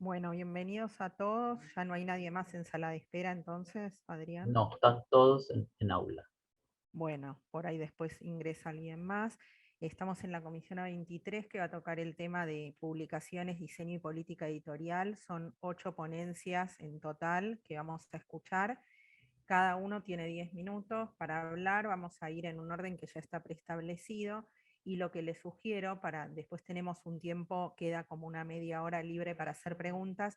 Bueno, bienvenidos a todos. Ya no hay nadie más en sala de espera, entonces, Adrián. No, están todos en aula. Bueno, por ahí después ingresa alguien más. Estamos en la comisión A23 que va a tocar el tema de publicaciones, diseño y política editorial. Son 8 ponencias en total que vamos a escuchar. Cada uno tiene 10 minutos para hablar. Vamos a ir en un orden que ya está preestablecido. Y lo que les sugiero, después tenemos un tiempo, queda como una media hora libre para hacer preguntas,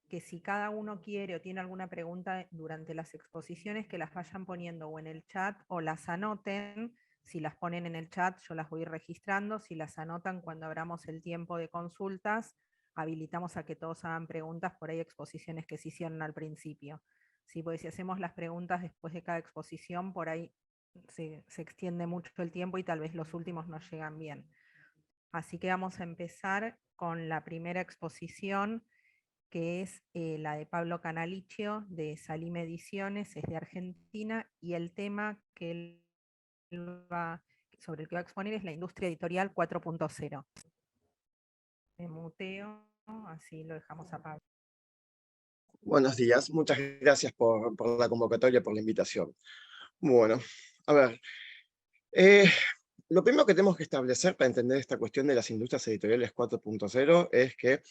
que si cada uno quiere o tiene alguna pregunta durante las exposiciones, que las vayan poniendo o en el chat o las anoten. Si las ponen en el chat, yo las voy registrando. Si las anotan cuando abramos el tiempo de consultas, habilitamos a que todos hagan preguntas. Por ahí exposiciones que se hicieron al principio. Sí, porque si hacemos las preguntas después de cada exposición, por ahí se extiende mucho el tiempo y tal vez los últimos no llegan bien. Así que vamos a empezar con la primera exposición, que es la de Pablo Canalicchio, de Salim Ediciones, es de Argentina, y el tema sobre el que va a exponer es la industria editorial 4.0. Me muteo, así lo dejamos a Pablo. Buenos días, muchas gracias por la convocatoria, por la invitación. Bueno, a ver, lo primero que tenemos que establecer para entender esta cuestión de las industrias editoriales 4.0 es que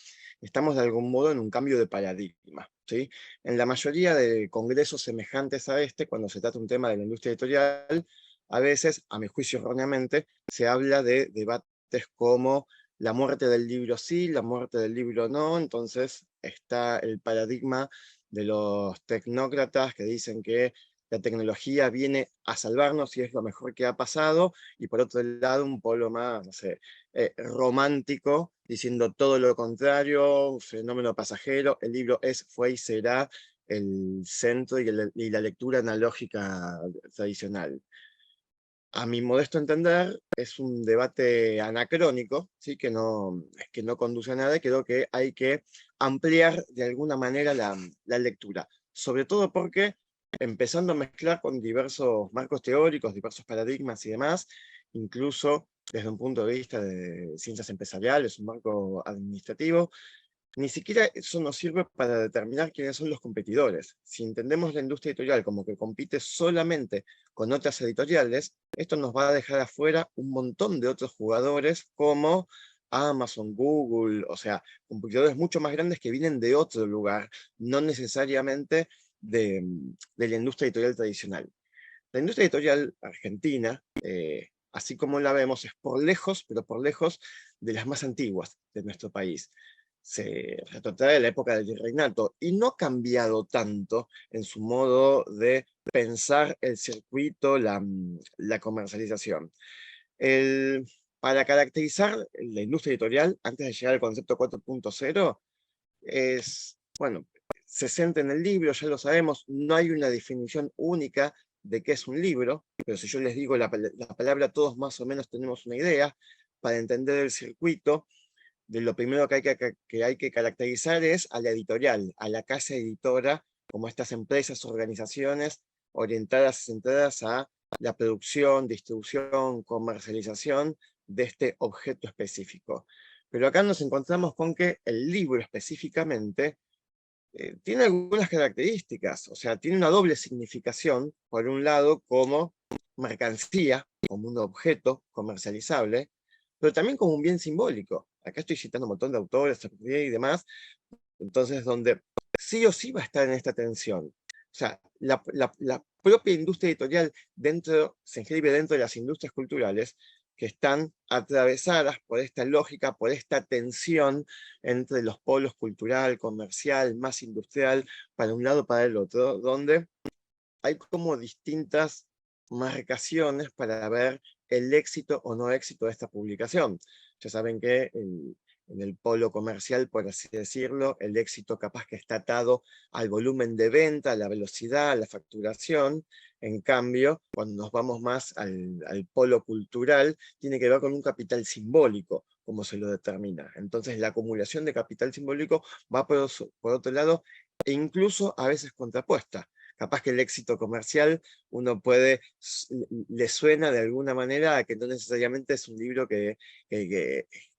estamos de algún modo en un cambio de paradigma, ¿sí? En la mayoría de congresos semejantes a este, cuando se trata un tema de la industria editorial, a veces, a mi juicio erróneamente, se habla de debates como la muerte del libro sí, la muerte del libro no. Entonces está el paradigma de los tecnócratas que dicen que la tecnología viene a salvarnos y es lo mejor que ha pasado, y por otro lado un polo más, no sé, romántico, diciendo todo lo contrario, fenómeno pasajero, el libro es, fue y será el centro y la lectura analógica tradicional. A mi modesto entender, es un debate anacrónico, ¿sí? Que no conduce a nada, y creo que hay que ampliar de alguna manera la lectura, sobre todo porque, empezando a mezclar con diversos marcos teóricos, diversos paradigmas y demás, incluso desde un punto de vista de ciencias empresariales, un marco administrativo, ni siquiera eso nos sirve para determinar quiénes son los competidores. Si entendemos la industria editorial como que compite solamente con otras editoriales, esto nos va a dejar afuera un montón de otros jugadores como Amazon, Google, o sea, competidores mucho más grandes que vienen de otro lugar, no necesariamente de la industria editorial tradicional. La industria editorial argentina, así como la vemos, es por lejos, pero por lejos, de las más antiguas de nuestro país. Se retrotrae a la época del virreinato y no ha cambiado tanto en su modo de pensar el circuito, la comercialización. Para caracterizar la industria editorial, antes de llegar al concepto 4.0, es, bueno, se centra en el libro, ya lo sabemos, no hay una definición única de qué es un libro, pero si yo les digo la palabra, todos más o menos tenemos una idea. Para entender el circuito, de lo primero que hay que caracterizar es a la editorial, a la casa editora, como estas empresas, organizaciones orientadas, centradas a la producción, distribución, comercialización de este objeto específico. Pero acá nos encontramos con que el libro específicamente tiene algunas características, o sea, tiene una doble significación, por un lado como mercancía, como un objeto comercializable, pero también como un bien simbólico. Acá estoy citando un montón de autores y demás, entonces donde sí o sí va a estar en esta tensión. O sea, la propia industria editorial se inscribe dentro de las industrias culturales que están atravesadas por esta lógica, por esta tensión entre los polos cultural, comercial, más industrial, para un lado, para el otro, donde hay como distintas marcaciones para ver el éxito o no éxito de esta publicación. Ya saben que en el polo comercial, por así decirlo, el éxito capaz que está atado al volumen de venta, a la velocidad, a la facturación. En cambio, cuando nos vamos más al polo cultural, tiene que ver con un capital simbólico, como se lo determina. Entonces, la acumulación de capital simbólico va por otro lado, e incluso a veces contrapuesta. Capaz que el éxito comercial uno le suena de alguna manera a que no necesariamente es un libro que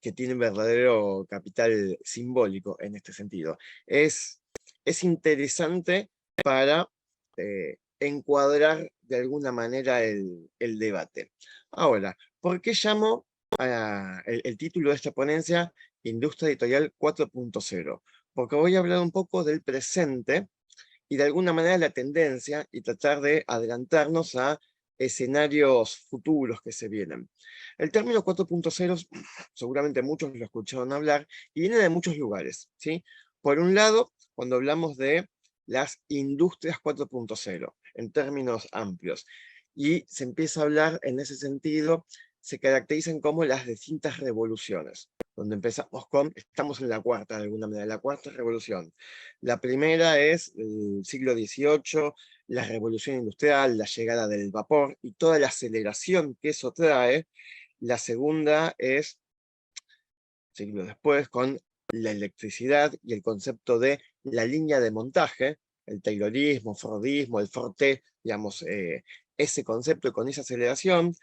que tienen verdadero capital simbólico en este sentido. Es interesante para encuadrar de alguna manera el debate. Ahora, ¿por qué llamo el título de esta ponencia Industria Editorial 4.0? Porque voy a hablar un poco del presente y de alguna manera la tendencia y tratar de adelantarnos a escenarios futuros que se vienen. El término 4.0, seguramente muchos lo escucharon hablar, y viene de muchos lugares, ¿sí? Por un lado, cuando hablamos de las industrias 4.0, en términos amplios, y se empieza a hablar en ese sentido, se caracterizan como las distintas revoluciones, donde empezamos con, estamos en la cuarta de alguna manera, la cuarta revolución. La primera es el siglo XVIII, la revolución industrial, la llegada del vapor y toda la aceleración que eso trae. La segunda es, siglos después, con la electricidad y el concepto de la línea de montaje, el Taylorismo, Fordismo, el Forte, digamos, ese concepto y con esa aceleración.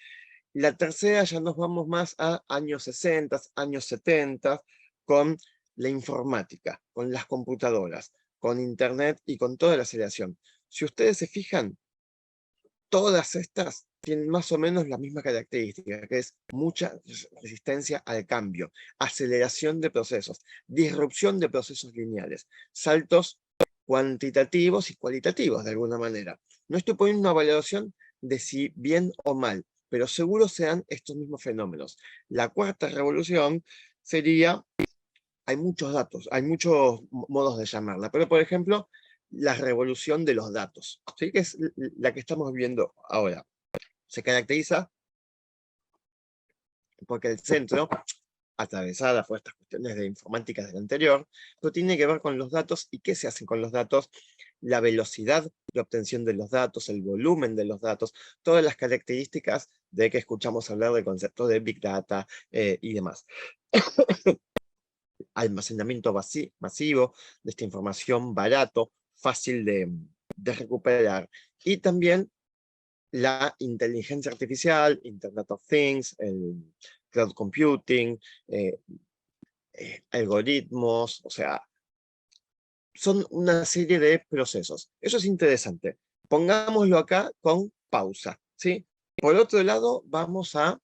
La tercera ya nos vamos más a años 60, años 70, con la informática, con las computadoras, con Internet y con toda la aceleración. Si ustedes se fijan, todas estas tienen más o menos la misma característica, que es mucha resistencia al cambio, aceleración de procesos, disrupción de procesos lineales, saltos cuantitativos y cualitativos de alguna manera. No estoy poniendo una valoración de si bien o mal, pero seguro se dan estos mismos fenómenos. La cuarta revolución sería, hay muchos datos, hay muchos modos de llamarla, pero por ejemplo, la revolución de los datos, ¿sí? Que es la que estamos viendo ahora. Se caracteriza porque el centro, atravesada por estas cuestiones de informática del anterior, pero tiene que ver con los datos y qué se hacen con los datos, la velocidad de obtención de los datos, el volumen de los datos, todas las características de que escuchamos hablar del concepto de Big Data y demás. Almacenamiento masivo de esta información, barato, fácil de recuperar. Y también la inteligencia artificial, Internet of Things, el cloud computing, algoritmos, o sea, son una serie de procesos. Eso es interesante. Pongámoslo acá con pausa, ¿sí? Por otro lado, vamos a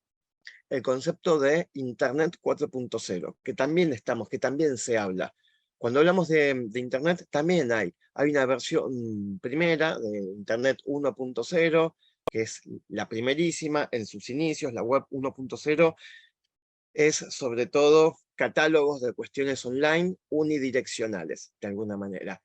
el concepto de Internet 4.0, que también se habla. Cuando hablamos de Internet, también hay una versión primera de Internet 1.0, que es la primerísima en sus inicios, la web 1.0, es sobre todo catálogos de cuestiones online unidireccionales, de alguna manera.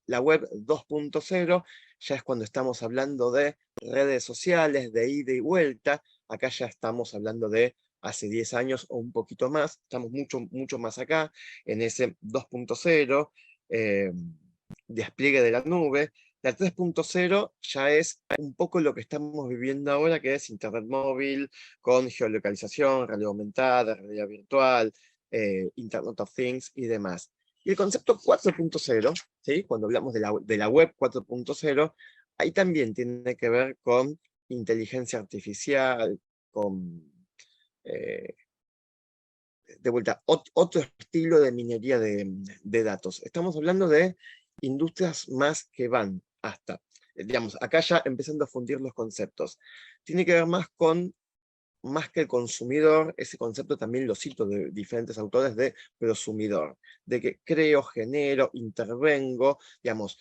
La web 2.0 ya es cuando estamos hablando de redes sociales, de ida y vuelta. Acá ya estamos hablando de hace 10 años o un poquito más, estamos mucho más acá, en ese 2.0, despliegue de la nube. La 3.0 ya es un poco lo que estamos viviendo ahora, que es Internet móvil, con geolocalización, realidad aumentada, realidad virtual, Internet of Things y demás. Y el concepto 4.0, ¿sí? Cuando hablamos de la web 4.0, ahí también tiene que ver con inteligencia artificial, con, de vuelta, otro estilo de minería de datos. Estamos hablando de industrias más que van hasta, digamos, acá ya empezando a fundir los conceptos. Tiene que ver más que el consumidor, ese concepto también lo cito de diferentes autores, de prosumidor, de que creo, genero, intervengo, digamos,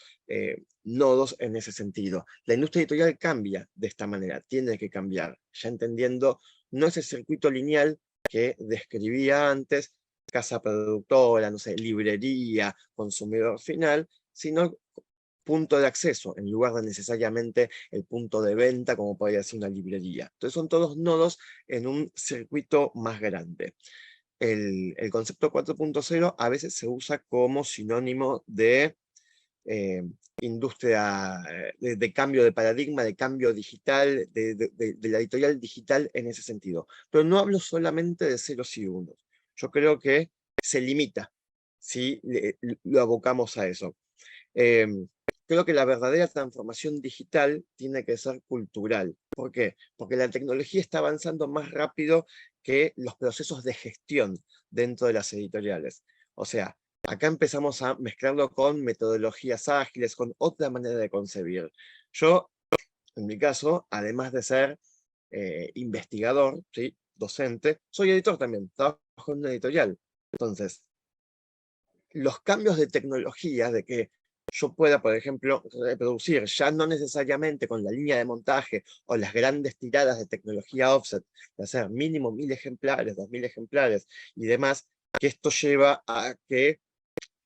nodos en ese sentido. La industria editorial cambia de esta manera, tiene que cambiar, ya entendiendo no ese circuito lineal que describía antes, casa productora, no sé, librería, consumidor final, sino punto de acceso, en lugar de necesariamente el punto de venta, como podría ser una librería. Entonces son todos nodos en un circuito más grande. El concepto 4.0 a veces se usa como sinónimo de industria, de cambio de paradigma, de cambio digital, de la editorial digital en ese sentido. Pero no hablo solamente de ceros y unos. Yo creo que se limita si lo abocamos a eso. Creo que la verdadera transformación digital tiene que ser cultural. ¿Por qué? Porque la tecnología está avanzando más rápido que los procesos de gestión dentro de las editoriales. O sea, acá empezamos a mezclarlo con metodologías ágiles, con otra manera de concebir. Yo, en mi caso, además de ser investigador, ¿sí?, docente, soy editor también, trabajo en una editorial. Entonces, los cambios de tecnología, de que yo pueda, por ejemplo, reproducir, ya no necesariamente con la línea de montaje o las grandes tiradas de tecnología offset, de hacer mínimo 1000 ejemplares, 2000 ejemplares y demás, que esto lleva a que,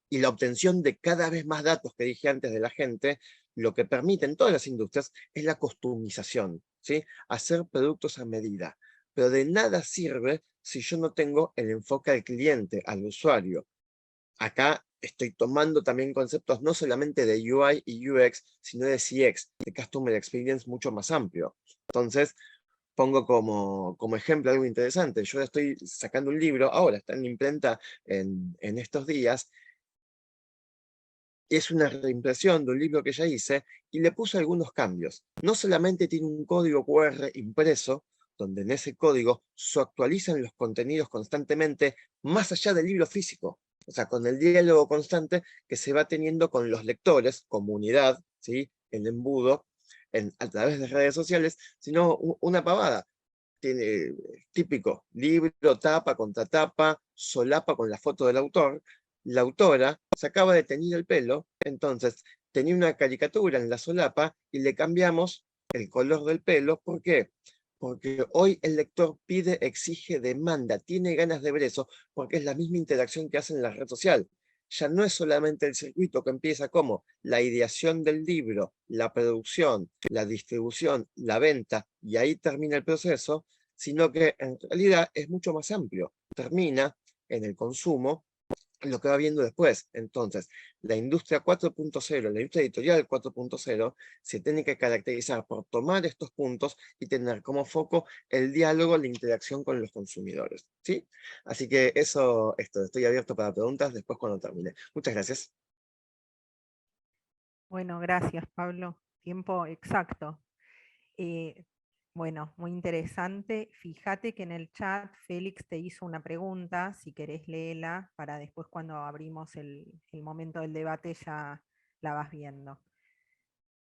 y la obtención de cada vez más datos que dije antes de la gente, lo que permite en todas las industrias es la customización, ¿sí? Hacer productos a medida. Pero de nada sirve si yo no tengo el enfoque al cliente, al usuario. Acá estoy tomando también conceptos no solamente de UI y UX, sino de CX, de Customer Experience mucho más amplio. Entonces, pongo como ejemplo algo interesante. Yo estoy sacando un libro, ahora está en imprenta en estos días. Es una reimpresión de un libro que ya hice y le puse algunos cambios. No solamente tiene un código QR impreso, donde en ese código se actualizan los contenidos constantemente, más allá del libro físico. O sea, con el diálogo constante que se va teniendo con los lectores, comunidad, ¿sí?, el embudo, a través de redes sociales, sino una pavada. Tiene típico, libro, tapa, contratapa, solapa con la foto del autor. La autora se acaba de teñir el pelo, entonces tenía una caricatura en la solapa y le cambiamos el color del pelo. ¿Por qué? Porque hoy el lector pide, exige, demanda, tiene ganas de ver eso, porque es la misma interacción que hace en la red social. Ya no es solamente el circuito que empieza como la ideación del libro, la producción, la distribución, la venta, y ahí termina el proceso, sino que en realidad es mucho más amplio. Termina en el consumo, lo que va viendo después. Entonces, la industria 4.0, la industria editorial 4.0, se tiene que caracterizar por tomar estos puntos y tener como foco el diálogo, la interacción con los consumidores, ¿sí? Así que eso, estoy abierto para preguntas después cuando termine. Muchas gracias. Bueno, gracias, Pablo. Tiempo exacto. Bueno, muy interesante. Fíjate que en el chat Félix te hizo una pregunta, si querés léela, para después cuando abrimos el momento del debate ya la vas viendo.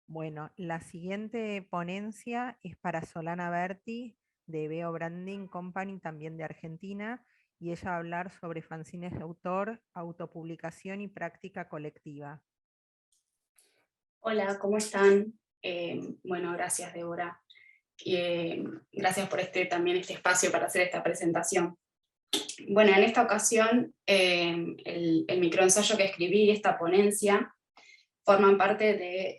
Bueno, la siguiente ponencia es para Solana Berti, de Veo Branding Company, también de Argentina, y ella va a hablar sobre fanzines de autor, autopublicación y práctica colectiva. Hola, ¿cómo están? Bueno, gracias, Débora. Gracias por también este espacio para hacer esta presentación. Bueno, en esta ocasión, el microensayo que escribí y esta ponencia forman parte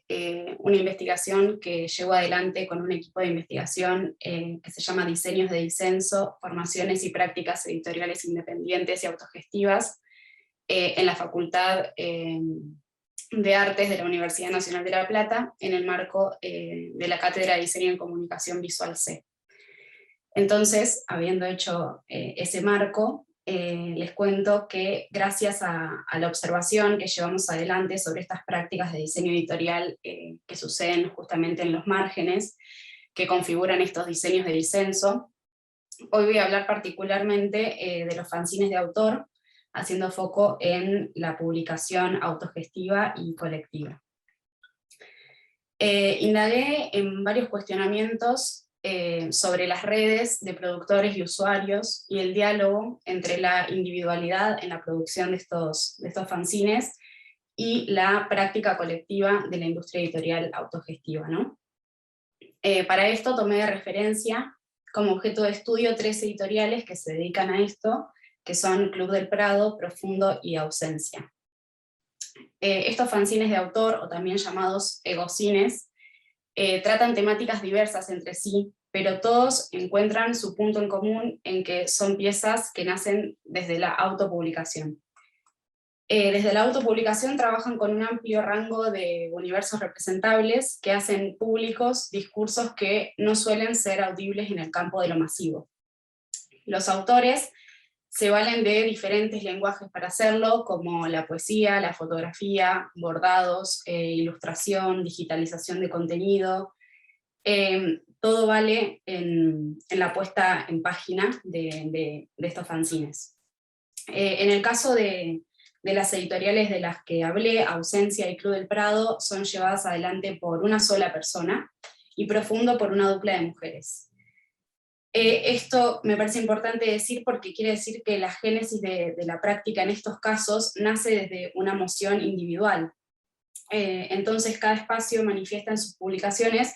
de una investigación que llevo adelante con un equipo de investigación que se llama Diseños de Disenso, Formaciones y Prácticas Editoriales Independientes y Autogestivas, en la Facultad de Artes de la Universidad Nacional de La Plata, en el marco de la Cátedra de Diseño en Comunicación Visual C. Entonces, habiendo hecho ese marco, les cuento que gracias a la observación que llevamos adelante sobre estas prácticas de diseño editorial que suceden justamente en los márgenes, que configuran estos diseños de disenso, hoy voy a hablar particularmente de los fanzines de autor, haciendo foco en la publicación autogestiva y colectiva. Indagué en varios cuestionamientos sobre las redes de productores y usuarios y el diálogo entre la individualidad en la producción de estos fanzines y la práctica colectiva de la industria editorial autogestiva, ¿no? Para esto tomé de referencia como objeto de estudio 3 editoriales que se dedican a esto, que son Club del Prado, Profundo y Ausencia. Estos fanzines de autor, o también llamados egocines, tratan temáticas diversas entre sí, pero todos encuentran su punto en común en que son piezas que nacen desde la autopublicación. Desde la autopublicación trabajan con un amplio rango de universos representables que hacen públicos discursos que no suelen ser audibles en el campo de lo masivo. Los autores se valen de diferentes lenguajes para hacerlo, como la poesía, la fotografía, bordados, ilustración, digitalización de contenido, todo vale en la puesta en página de estos fanzines. En el caso de las editoriales de las que hablé, Ausencia y Club del Prado, son llevadas adelante por una sola persona, y Profundo por una dupla de mujeres. Esto me parece importante decir porque quiere decir que la génesis de la práctica en estos casos nace desde una moción individual. Entonces cada espacio manifiesta en sus publicaciones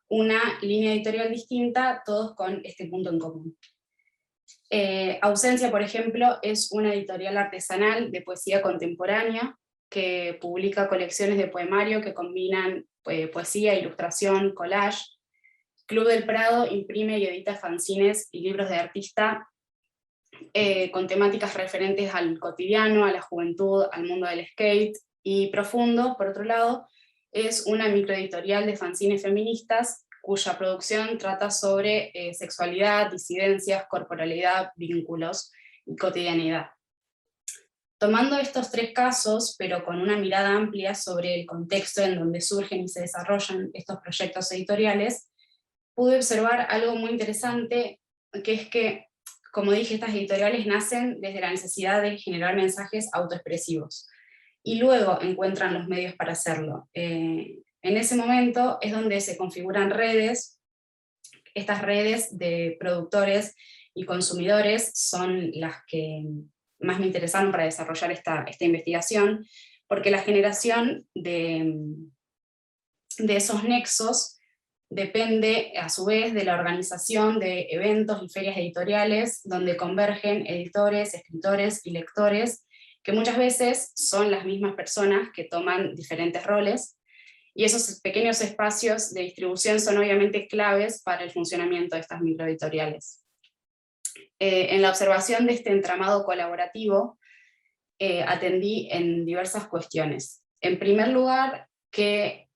una línea editorial distinta, todos con este punto en común. Ausencia, por ejemplo, es una editorial artesanal de poesía contemporánea que publica colecciones de poemario que combinan poesía, ilustración, collage. Club del Prado imprime y edita fanzines y libros de artista con temáticas referentes al cotidiano, a la juventud, al mundo del skate. Y Profundo, por otro lado, es una microeditorial de fanzines feministas cuya producción trata sobre sexualidad, disidencias, corporalidad, vínculos y cotidianidad. Tomando estos tres casos, pero con una mirada amplia sobre el contexto en donde surgen y se desarrollan estos proyectos editoriales, pude observar algo muy interesante, que es que, como dije, estas editoriales nacen desde la necesidad de generar mensajes autoexpresivos, y luego encuentran los medios para hacerlo. En ese momento es donde se configuran redes. Estas redes de productores y consumidores son las que más me interesaron para desarrollar esta investigación, porque la generación de esos nexos depende a su vez de la organización de eventos y ferias editoriales donde convergen editores, escritores y lectores, que muchas veces son las mismas personas que toman diferentes roles, y esos pequeños espacios de distribución son obviamente claves para el funcionamiento de estas microeditoriales. En la observación de este entramado colaborativo, atendí en diversas cuestiones. En primer lugar, que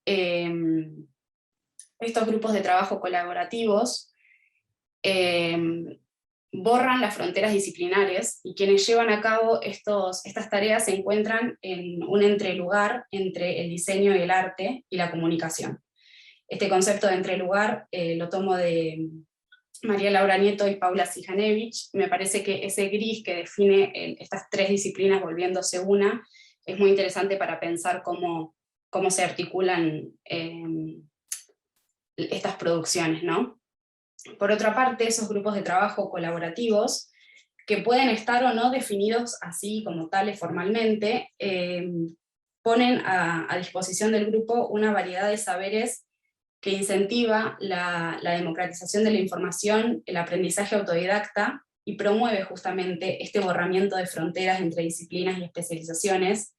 estos grupos de trabajo colaborativos borran las fronteras disciplinares, y quienes llevan a cabo estas tareas se encuentran en un entrelugar entre el diseño y el arte y la comunicación. Este concepto de entrelugar lo tomo de María Laura Nieto y Paula Sijanevich. Me parece que ese gris que define estas tres disciplinas volviéndose una es muy interesante para pensar cómo se articulan estas producciones, ¿no? Por otra parte, esos grupos de trabajo colaborativos, que pueden estar o no definidos así como tales formalmente, ponen a disposición del grupo una variedad de saberes que incentiva la democratización de la información, el aprendizaje autodidacta, y promueve justamente este borramiento de fronteras entre disciplinas y especializaciones,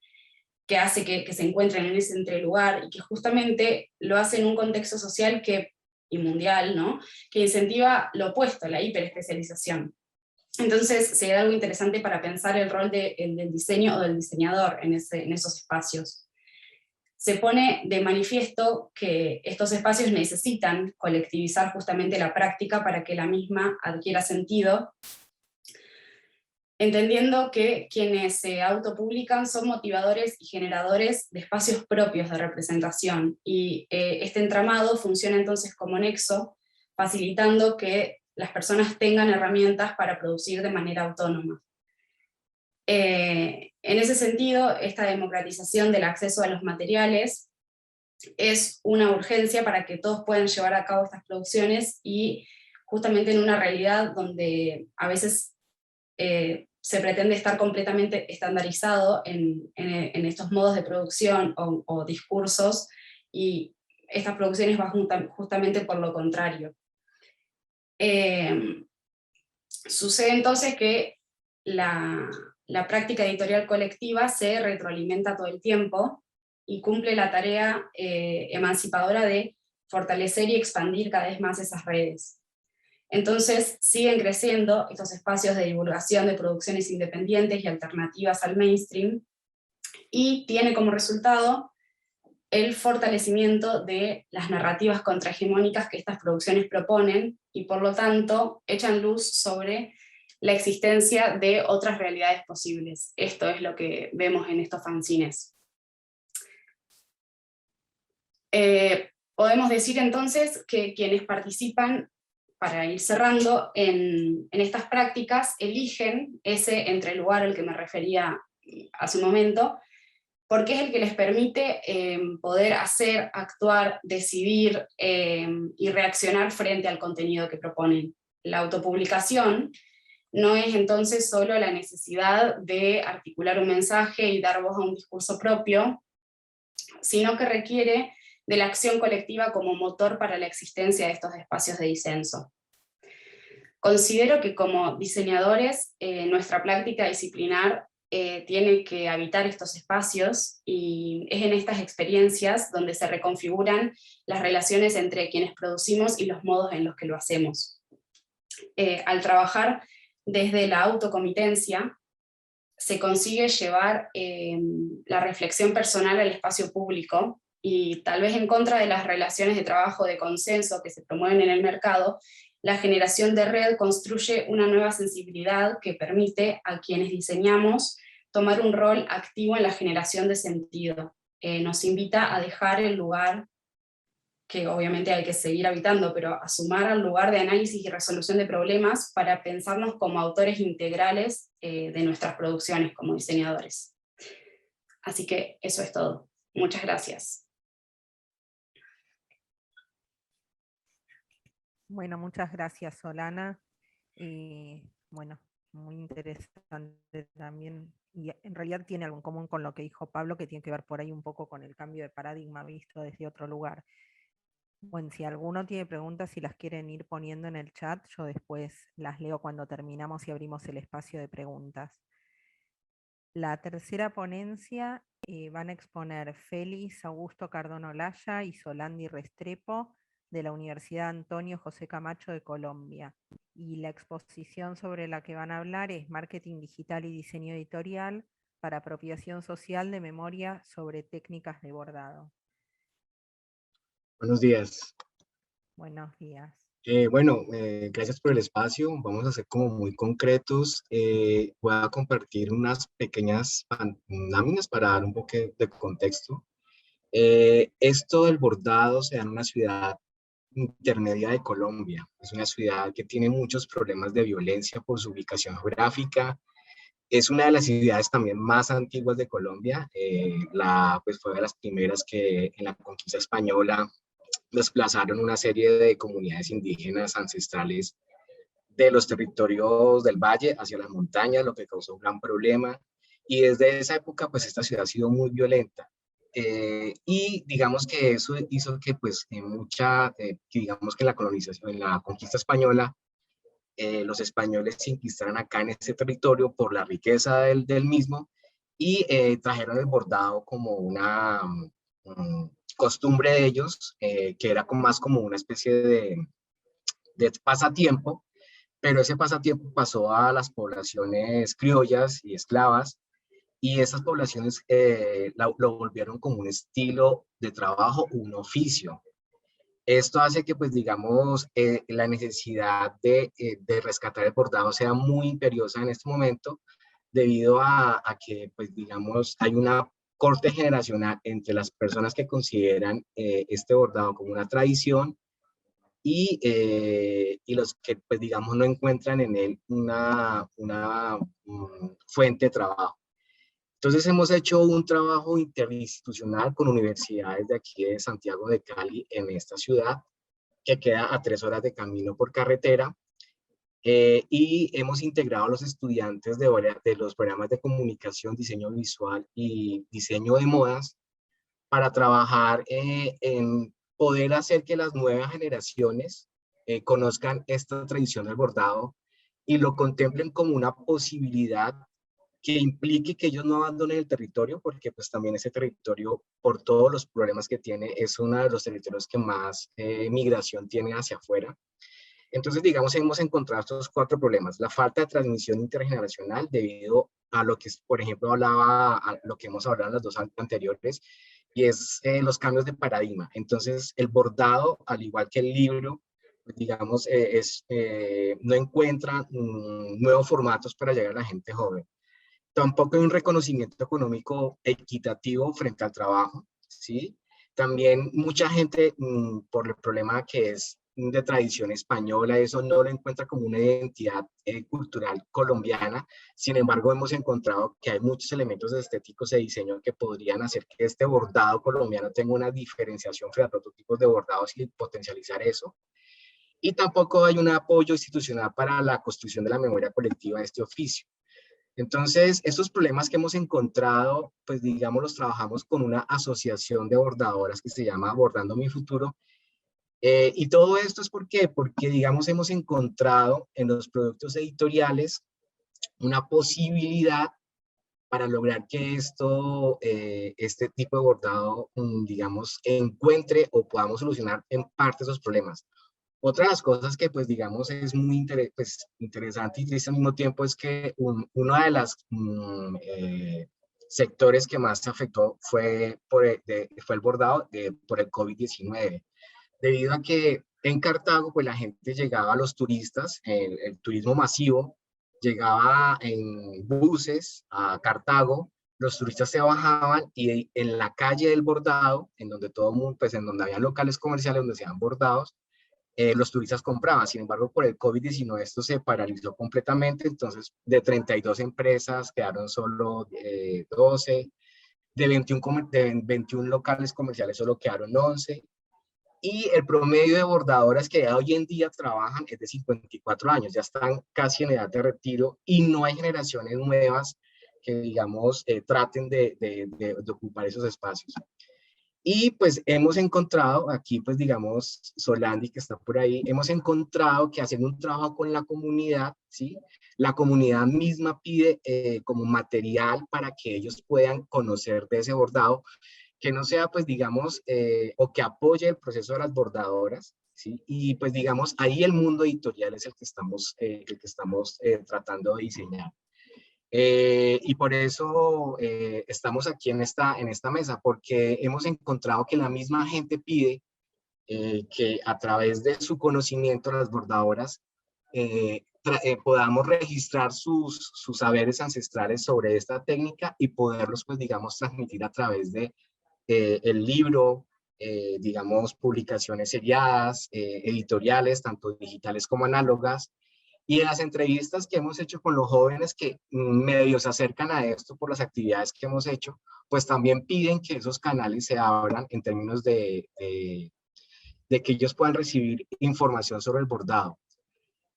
que hace que se encuentren en ese entrelugar, y que justamente lo hace en un contexto social y mundial, ¿no?, que incentiva lo opuesto, la hiperespecialización. Entonces se da algo interesante para pensar el rol del diseño o del diseñador en esos espacios. Se pone de manifiesto que estos espacios necesitan colectivizar justamente la práctica para que la misma adquiera sentido, entendiendo que quienes se autopublican son motivadores y generadores de espacios propios de representación, y este entramado funciona entonces como nexo, facilitando que las personas tengan herramientas para producir de manera autónoma. En ese sentido, esta democratización del acceso a los materiales es una urgencia para que todos puedan llevar a cabo estas producciones, y justamente en una realidad donde a veces se pretende estar completamente estandarizado en estos modos de producción o discursos, y estas producciones van justamente por lo contrario. Sucede entonces que la práctica editorial colectiva se retroalimenta todo el tiempo, y cumple la tarea emancipadora de fortalecer y expandir cada vez más esas redes. Entonces siguen creciendo estos espacios de divulgación de producciones independientes y alternativas al mainstream, y tiene como resultado el fortalecimiento de las narrativas contrahegemónicas que estas producciones proponen, y por lo tanto echan luz sobre la existencia de otras realidades posibles. Esto es lo que vemos en estos fanzines. Podemos decir entonces que quienes participan, para ir cerrando, en estas prácticas eligen ese entrelugar al que me refería hace un momento, porque es el que les permite poder hacer, actuar, decidir y reaccionar frente al contenido que proponen. La autopublicación no es entonces solo la necesidad de articular un mensaje y dar voz a un discurso propio, sino que requiere de la acción colectiva como motor para la existencia de estos espacios de disenso. Considero que como diseñadores nuestra práctica disciplinar tiene que habitar estos espacios, y es en estas experiencias donde se reconfiguran las relaciones entre quienes producimos y los modos en los que lo hacemos. Al trabajar desde la autocomitencia, se consigue llevar la reflexión personal al espacio público, y tal vez en contra de las relaciones de trabajo de consenso que se promueven en el mercado, la generación de red construye una nueva sensibilidad que permite a quienes diseñamos tomar un rol activo en la generación de sentido. Nos invita a dejar el lugar, que obviamente hay que seguir habitando, pero a sumar al lugar de análisis y resolución de problemas para pensarnos como autores integrales de nuestras producciones como diseñadores. Así que eso es todo. Muchas gracias. Bueno, muchas gracias, Solana. Bueno, muy interesante también, y en realidad tiene algo en común con lo que dijo Pablo, que tiene que ver por ahí un poco con el cambio de paradigma visto desde otro lugar. Bueno, si alguno tiene preguntas, si las quieren ir poniendo en el chat, yo después las leo cuando terminamos y abrimos el espacio de preguntas. La tercera ponencia van a exponer Félix Augusto Cardona Olaya y Solandi Restrepo, de la Universidad Antonio José Camacho de Colombia. Y la exposición sobre la que van a hablar es Marketing Digital y Diseño Editorial para Apropiación Social de Memoria sobre Técnicas de Bordado. Buenos días. Buenos días. Gracias por el espacio. Vamos a ser como muy concretos. Voy a compartir unas pequeñas láminas para dar un poco de contexto. Esto del bordado se da en una ciudad intermedia de Colombia. Es una ciudad que tiene muchos problemas de violencia por su ubicación geográfica. Es una de las ciudades también más antiguas de Colombia. Pues fue de las primeras que en la conquista española desplazaron una serie de comunidades indígenas ancestrales de los territorios del valle hacia las montañas, lo que causó un gran problema. Y desde esa época, pues esta ciudad ha sido muy violenta. Y digamos que eso hizo que pues digamos que en la colonización, en la conquista española, los españoles se inquistaran acá en este territorio por la riqueza del mismo, y trajeron el bordado como una costumbre de ellos, que era más como una especie de pasatiempo, pero ese pasatiempo pasó a las poblaciones criollas y esclavas, y esas poblaciones lo volvieron como un estilo de trabajo, un oficio. Esto hace que, pues, digamos, la necesidad de rescatar el bordado sea muy imperiosa en este momento, debido a que, pues, digamos, hay una corte generacional entre las personas que consideran este bordado como una tradición y los que, pues, digamos, no encuentran en él una fuente de trabajo. Entonces hemos hecho un trabajo interinstitucional con universidades de aquí de Santiago de Cali, en esta ciudad, que queda a 3 horas de camino por carretera, y hemos integrado a los estudiantes de los programas de comunicación, diseño visual y diseño de modas para trabajar en poder hacer que las nuevas generaciones conozcan esta tradición del bordado y lo contemplen como una posibilidad que implique que ellos no abandonen el territorio, porque pues también ese territorio, por todos los problemas que tiene, es uno de los territorios que más migración tiene hacia afuera. Entonces, digamos, hemos encontrado estos 4 problemas: la falta de transmisión intergeneracional debido a lo que, por ejemplo, a lo que hemos hablado en las 2 anteriores, y es los cambios de paradigma. Entonces, el bordado, al igual que el libro, pues, digamos, no encuentra nuevos formatos para llegar a la gente joven. Tampoco hay un reconocimiento económico equitativo frente al trabajo, ¿sí? También mucha gente, por el problema que es de tradición española, eso no lo encuentra como una identidad cultural colombiana. Sin embargo, hemos encontrado que hay muchos elementos estéticos de diseño que podrían hacer que este bordado colombiano tenga una diferenciación frente a otros tipos de bordados y potencializar eso. Y tampoco hay un apoyo institucional para la construcción de la memoria colectiva de este oficio. Entonces, estos problemas que hemos encontrado, pues digamos, los trabajamos con una asociación de bordadoras que se llama Bordando Mi Futuro. Y todo esto es ¿por qué? Porque, digamos, hemos encontrado en los productos editoriales una posibilidad para lograr que este tipo de bordado, digamos, encuentre o podamos solucionar en parte esos problemas. Otra de las cosas que, pues, digamos, es muy interesante y triste al mismo tiempo es que uno de los sectores que más se afectó fue el bordado por el COVID-19, debido a que en Cartago, pues, la gente llegaba, los turistas, el turismo masivo, llegaba en buses a Cartago, los turistas se bajaban y en la calle del bordado, en donde todo el mundo, pues, en donde había locales comerciales donde se hacían bordados, los turistas compraban. Sin embargo, por el COVID-19 esto se paralizó completamente, entonces de 32 empresas quedaron solo 12, de 21 locales comerciales solo quedaron 11, y el promedio de bordadoras que hoy en día trabajan es de 54 años, ya están casi en edad de retiro y no hay generaciones nuevas que, digamos, traten de ocupar esos espacios. Y pues hemos encontrado aquí, pues digamos, Solandi, que está por ahí, hemos encontrado que haciendo un trabajo con la comunidad, ¿sí? La comunidad misma pide como material para que ellos puedan conocer de ese bordado, que no sea, pues digamos, o que apoye el proceso de las bordadoras, ¿sí? Y pues digamos, ahí el mundo editorial es el que estamos tratando de diseñar. Y por eso estamos aquí en esta mesa, porque hemos encontrado que la misma gente pide que a través de su conocimiento, las bordadoras, podamos registrar sus saberes ancestrales sobre esta técnica y poderlos, pues digamos, transmitir a través de el libro, digamos, publicaciones seriadas, editoriales, tanto digitales como análogas, y en las entrevistas que hemos hecho con los jóvenes que medio se acercan a esto por las actividades que hemos hecho, pues también piden que esos canales se abran en términos de que ellos puedan recibir información sobre el bordado.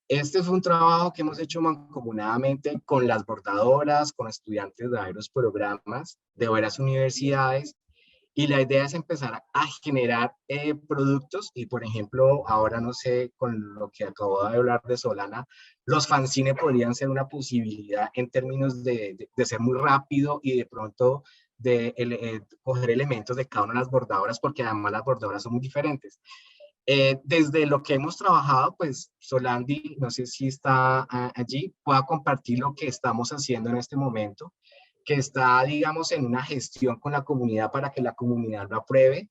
Este fue un trabajo que hemos hecho mancomunadamente con las bordadoras, con estudiantes de varios programas, de varias universidades, y la idea es empezar a generar productos. Y por ejemplo, ahora no sé, con lo que acabo de hablar de Solana, los fanzines podrían ser una posibilidad en términos de ser muy rápido y de pronto coger elementos de cada una de las bordadoras, porque además las bordadoras son muy diferentes. Desde lo que hemos trabajado, pues Solandi, no sé si está allí, pueda compartir lo que estamos haciendo en este momento, que está, digamos, en una gestión con la comunidad para que la comunidad lo apruebe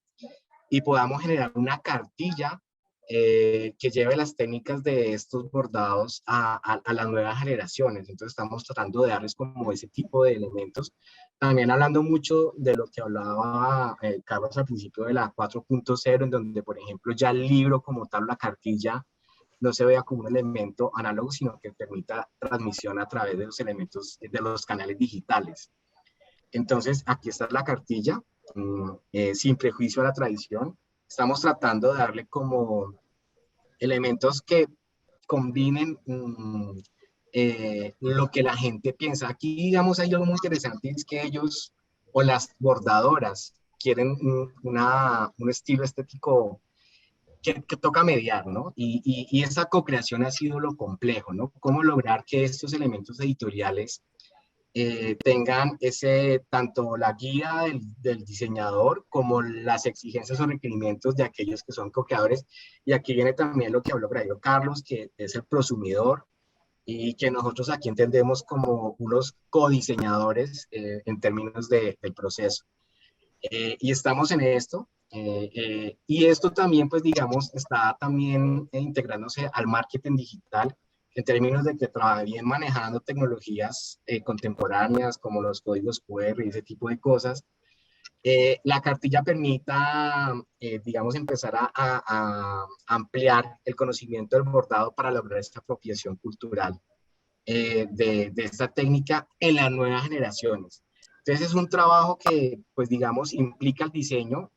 y podamos generar una cartilla que lleve las técnicas de estos bordados a las nuevas generaciones. Entonces estamos tratando de darles como ese tipo de elementos. También hablando mucho de lo que hablaba Carlos al principio de la 4.0, en donde, por ejemplo, ya el libro como tal, la cartilla, no se vea como un elemento análogo, sino que permita transmisión a través de los elementos de los canales digitales. Entonces, aquí está la cartilla, sin prejuicio a la tradición. Estamos tratando de darle como elementos que combinen lo que la gente piensa. Aquí, digamos, hay algo muy interesante, es que ellos, o las bordadoras, quieren un estilo estético que toca mediar, ¿no? Y esa co-creación ha sido lo complejo, ¿no? Cómo lograr que estos elementos editoriales tengan tanto la guía del diseñador como las exigencias o requerimientos de aquellos que son co-creadores. Y aquí viene también lo que habló Carlos, que es el prosumidor, y que nosotros aquí entendemos como unos codiseñadores en términos del proceso. Y estamos en esto. Y esto también, pues digamos, está también integrándose al marketing digital, en términos de que bien manejando tecnologías contemporáneas como los códigos QR y ese tipo de cosas, la cartilla permita, digamos, empezar a ampliar el conocimiento del bordado para lograr esta apropiación cultural de esta técnica en las nuevas generaciones. Entonces es un trabajo que, pues digamos, implica el diseño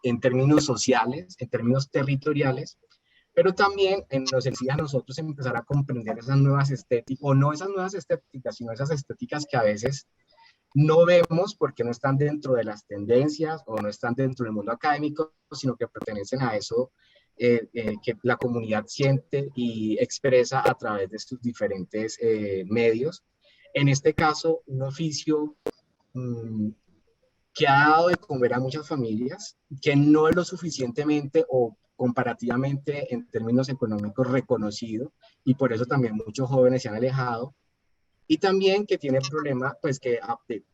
en términos sociales, en términos territoriales, pero también nos exige a nosotros empezar a comprender esas nuevas estéticas, o no esas nuevas estéticas, sino esas estéticas que a veces no vemos porque no están dentro de las tendencias o no están dentro del mundo académico, sino que pertenecen a eso que la comunidad siente y expresa a través de sus diferentes medios. En este caso, un oficio que ha dado de comer a muchas familias, que no es lo suficientemente o comparativamente en términos económicos reconocido, y por eso también muchos jóvenes se han alejado, y también que tiene problema, pues que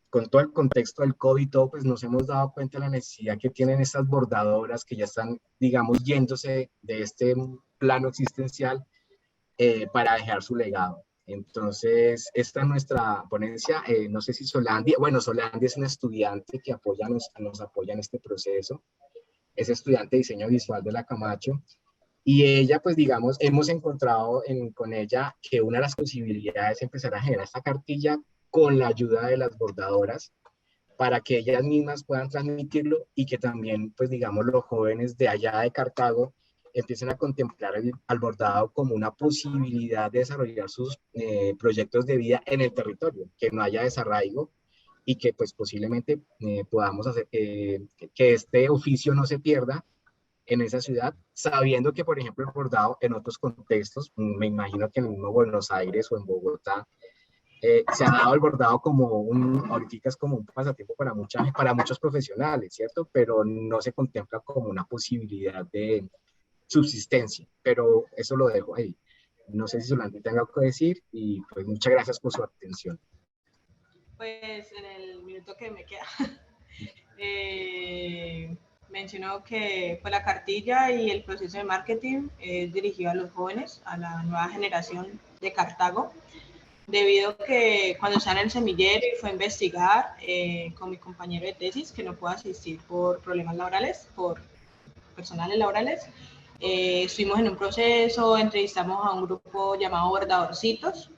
con todo el contexto del COVID y todo, pues nos hemos dado cuenta de la necesidad que tienen estas bordadoras que ya están, digamos, yéndose de este plano existencial para dejar su legado. Entonces, esta es nuestra ponencia. No sé si Solandia, bueno, Solandia es una estudiante que nos apoya en este proceso. Es estudiante de diseño visual de la Camacho. Y ella, pues digamos, hemos encontrado con ella que una de las posibilidades es empezar a generar esta cartilla con la ayuda de las bordadoras para que ellas mismas puedan transmitirlo y que también, pues digamos, los jóvenes de allá de Cartago empiecen a contemplar al bordado como una posibilidad de desarrollar sus proyectos de vida en el territorio, que no haya desarraigo y que pues posiblemente podamos hacer que este oficio no se pierda en esa ciudad, sabiendo que, por ejemplo, el bordado en otros contextos, me imagino que en el mismo Buenos Aires o en Bogotá, se ha dado el bordado como ahorita es como un pasatiempo para muchos profesionales, ¿cierto? Pero no se contempla como una posibilidad de subsistencia, pero eso lo dejo ahí. No sé si Solandi tenga algo que decir y pues muchas gracias por su atención. Pues en el minuto que me queda, mencionó que pues, la cartilla y el proceso de marketing es dirigido a los jóvenes, a la nueva generación de Cartago, debido a que cuando estaba en el semillero y fue a investigar con mi compañero de tesis, que no pudo asistir por problemas laborales, por personales laborales, estuvimos en un proceso, entrevistamos a un grupo llamado Bordadorcitos,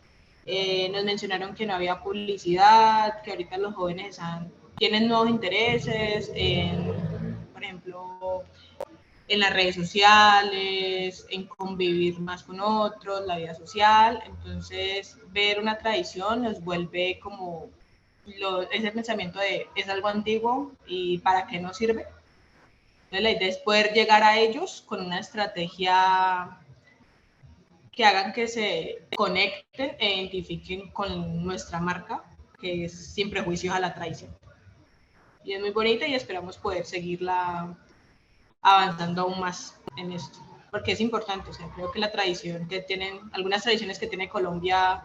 nos mencionaron que no había publicidad, que ahorita los jóvenes tienen nuevos intereses, por ejemplo, en las redes sociales, en convivir más con otros, la vida social. Entonces, ver una tradición nos vuelve como ese pensamiento de es algo antiguo y ¿para qué nos sirve? Entonces, la idea es poder llegar a ellos con una estrategia que hagan que se conecten e identifiquen con nuestra marca, que es sin prejuicios a la tradición. Y es muy bonita y esperamos poder seguirla avanzando aún más en esto, porque es importante. O sea, creo que la tradición que tienen, algunas tradiciones que tiene Colombia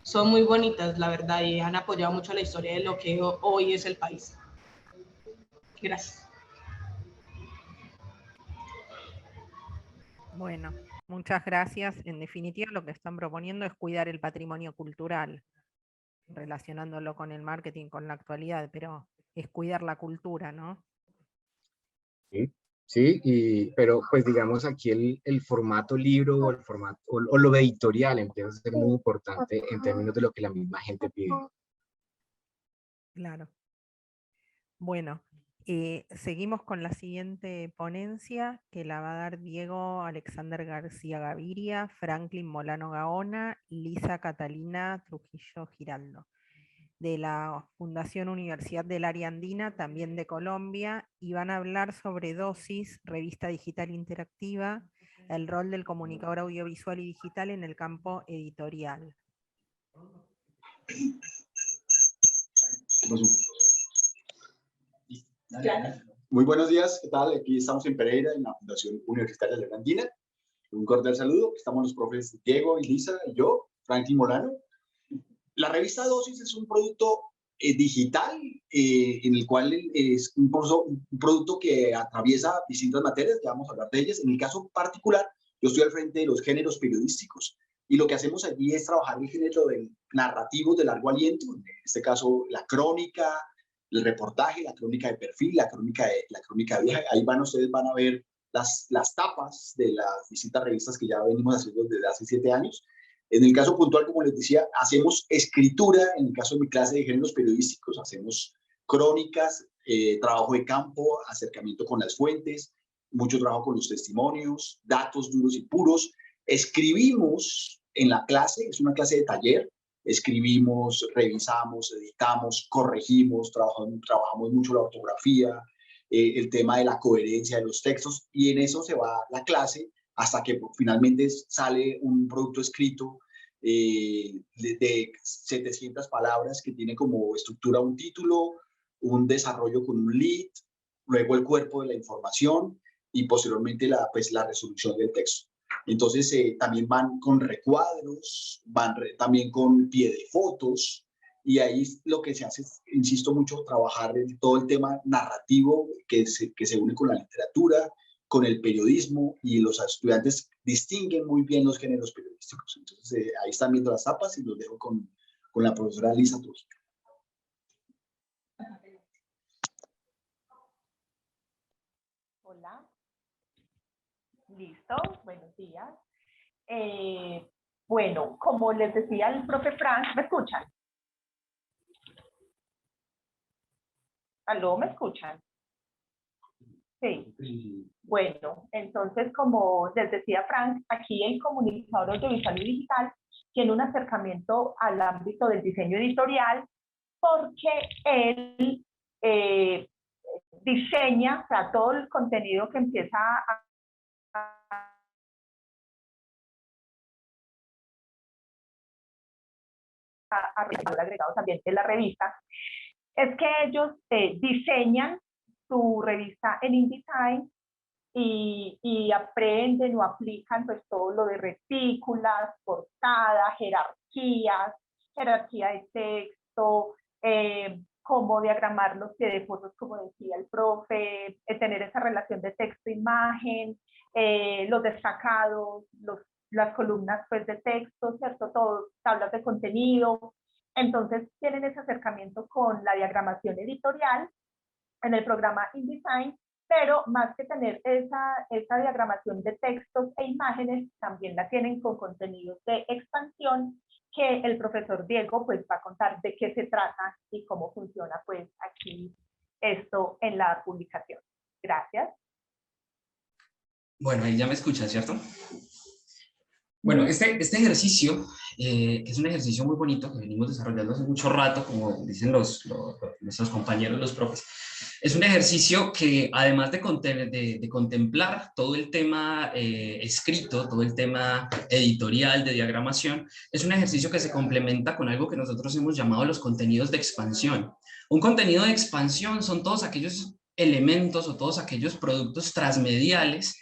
son muy bonitas, la verdad, y han apoyado mucho la historia de lo que hoy es el país. Gracias. Bueno, muchas gracias. En definitiva, lo que están proponiendo es cuidar el patrimonio cultural, relacionándolo con el marketing, con la actualidad, pero es cuidar la cultura, ¿no? Sí, sí, pero pues digamos aquí el formato libro o el formato o lo editorial empieza a ser muy importante en términos de lo que la misma gente pide. Claro. Bueno, seguimos con la siguiente ponencia que la va a dar Diego Alexander García Gaviria, Franklin Molano Gaona y Lisa Catalina Trujillo Giraldo, de la Fundación Universidad del Área Andina, también de Colombia, y van a hablar sobre Dosis, revista digital interactiva, el rol del comunicador audiovisual y digital en el campo editorial. Muy buenos días, ¿qué tal? Aquí estamos en Pereira, en la Fundación Universitaria de la Andina. Un cordial saludo, estamos los profes Diego, Elisa y yo, Franklin Molano. La revista Dosis es un producto digital en el cual es un producto que atraviesa distintas materias, ya vamos a hablar de ellas. En mi caso particular, yo estoy al frente de los géneros periodísticos y lo que hacemos allí es trabajar el género del narrativo de largo aliento, en este caso la crónica, el reportaje, la crónica de perfil, la crónica de viaje. Ahí ustedes van a ver las tapas de las distintas revistas que ya venimos haciendo desde hace 7 años. En el caso puntual, como les decía, hacemos escritura, en el caso de mi clase de géneros periodísticos, hacemos crónicas, trabajo de campo, acercamiento con las fuentes, mucho trabajo con los testimonios, datos duros y puros. Escribimos en la clase, es una clase de taller, escribimos, revisamos, editamos, corregimos, trabajamos mucho la ortografía, el tema de la coherencia de los textos, y en eso se va la clase hasta que finalmente sale un producto escrito de 700 palabras que tiene como estructura un título, un desarrollo con un lead, luego el cuerpo de la información y posteriormente la resolución del texto. Entonces también van con recuadros, también con pie de fotos, y ahí lo que se hace es, insisto mucho, trabajar todo el tema narrativo que se une con la literatura, con el periodismo, y los estudiantes distinguen muy bien los géneros periodísticos. Entonces ahí están viendo las tapas y los dejo con la profesora Lisa Trujillo. Hola. Listo, buenos días. Bueno, como les decía el profe Frank, ¿me escuchan? ¿Aló, me escuchan? Sí. Bueno, entonces, como les decía Frank, aquí el comunicador audiovisual y digital tiene un acercamiento al ámbito del diseño editorial porque él diseña, o sea, todo el contenido que empieza a agregado también en la revista, es que ellos diseñan su revista en InDesign y aprenden o aplican pues todo lo de retículas, portada, jerarquía de texto, cómo diagramar los pie de fotos, como decía el profe, tener esa relación de texto-imagen, los destacados, las columnas pues de texto, ¿cierto? Todo, tablas de contenido. Entonces tienen ese acercamiento con la diagramación editorial en el programa InDesign, pero más que tener esa diagramación de textos e imágenes, también la tienen con contenidos de expansión que el profesor Diego pues va a contar de qué se trata y cómo funciona pues aquí esto en la publicación. Gracias. Bueno, ahí ya me escuchan, ¿cierto? Bueno, este ejercicio es un ejercicio muy bonito que venimos desarrollando hace mucho rato, como dicen nuestros compañeros, los profes. Es un ejercicio que, además de contemplar todo el tema escrito, todo el tema editorial de diagramación, es un ejercicio que se complementa con algo que nosotros hemos llamado los contenidos de expansión. Un contenido de expansión son todos aquellos elementos o todos aquellos productos transmediales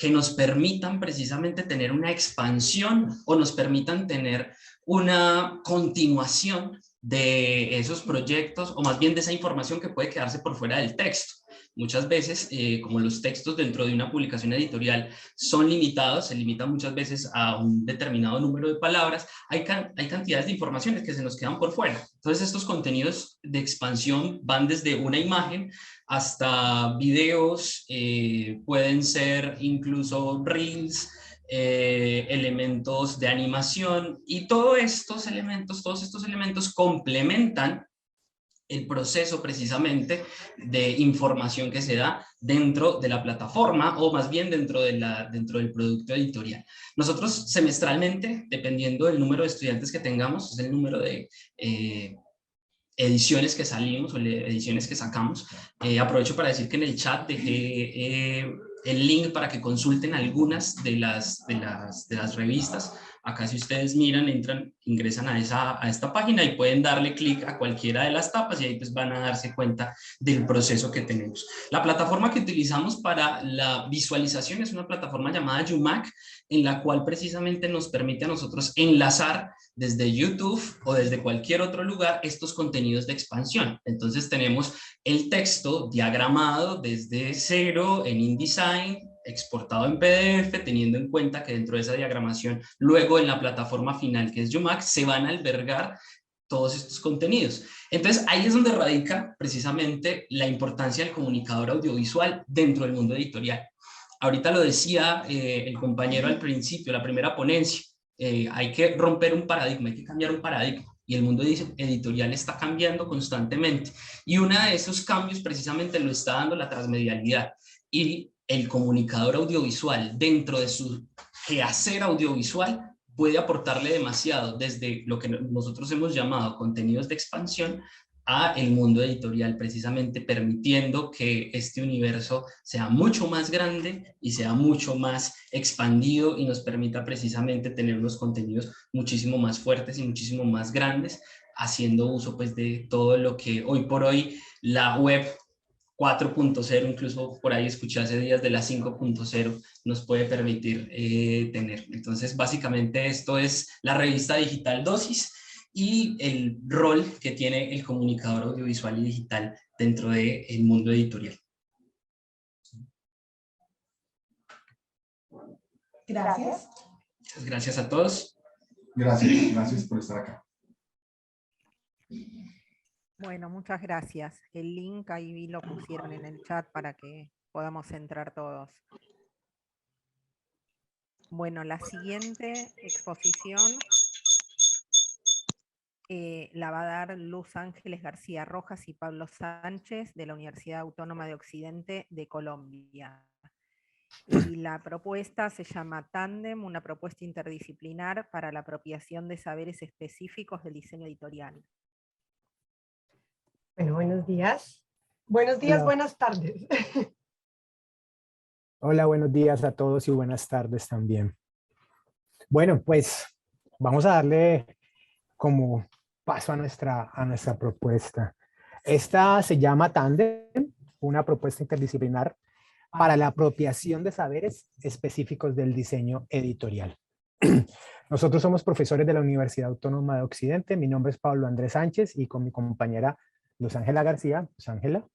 que nos permitan precisamente tener una expansión o nos permitan tener una continuación de esos proyectos, o más bien de esa información que puede quedarse por fuera del texto. Muchas veces, como los textos dentro de una publicación editorial son limitados, se limitan muchas veces a un determinado número de palabras, hay cantidades de informaciones que se nos quedan por fuera. Entonces, estos contenidos de expansión van desde una imagen hasta videos, pueden ser incluso reels, elementos de animación, y todos estos elementos complementan el proceso precisamente de información que se da dentro de la plataforma, o más bien dentro del producto editorial. Nosotros semestralmente, dependiendo del número de estudiantes que tengamos, es el número de ediciones que salimos o ediciones que sacamos. Aprovecho para decir que en el chat dejé el link para que consulten algunas de las revistas. Acá, si ustedes miran, ingresan a esta página y pueden darle clic a cualquiera de las tapas y ahí pues van a darse cuenta del proceso que tenemos. La plataforma que utilizamos para la visualización es una plataforma llamada Umac, en la cual precisamente nos permite a nosotros enlazar desde YouTube o desde cualquier otro lugar estos contenidos de expansión. Entonces tenemos el texto diagramado desde cero en InDesign, exportado en PDF, teniendo en cuenta que dentro de esa diagramación, luego en la plataforma final que es Umac, se van a albergar todos estos contenidos. Entonces, ahí es donde radica precisamente la importancia del comunicador audiovisual dentro del mundo editorial. Ahorita lo decía el compañero al principio, la primera ponencia, hay que romper un paradigma, hay que cambiar un paradigma, y el mundo editorial está cambiando constantemente, y uno de esos cambios precisamente lo está dando la transmedialidad, y el comunicador audiovisual dentro de su quehacer audiovisual puede aportarle demasiado, desde lo que nosotros hemos llamado contenidos de expansión a el mundo editorial, precisamente permitiendo que este universo sea mucho más grande y sea mucho más expandido y nos permita precisamente tener unos contenidos muchísimo más fuertes y muchísimo más grandes, haciendo uso pues de todo lo que hoy por hoy la web 4.0, incluso por ahí escuché hace días de la 5.0, nos puede permitir tener. Entonces, básicamente esto es la revista digital Dosis y el rol que tiene el comunicador audiovisual y digital dentro del mundo editorial. Gracias. Muchas gracias a todos. Gracias por estar acá. Bueno, muchas gracias. El link ahí lo pusieron en el chat para que podamos entrar todos. Bueno, la siguiente exposición la va a dar Luz Ángeles García Rojas y Pablo Sánchez de la Universidad Autónoma de Occidente de Colombia. Y la propuesta se llama Tándem, una propuesta interdisciplinar para la apropiación de saberes específicos del diseño editorial. Bueno, buenos días. Buenos días, buenas tardes. Hola, buenos días a todos y buenas tardes también. Bueno, pues vamos a darle como paso a nuestra propuesta. Esta se llama Tándem, una propuesta interdisciplinar para la apropiación de saberes específicos del diseño editorial. Nosotros somos profesores de la Universidad Autónoma de Occidente. Mi nombre es Pablo Andrés Sánchez y con mi compañera Luz Ángela García. Luz Ángela.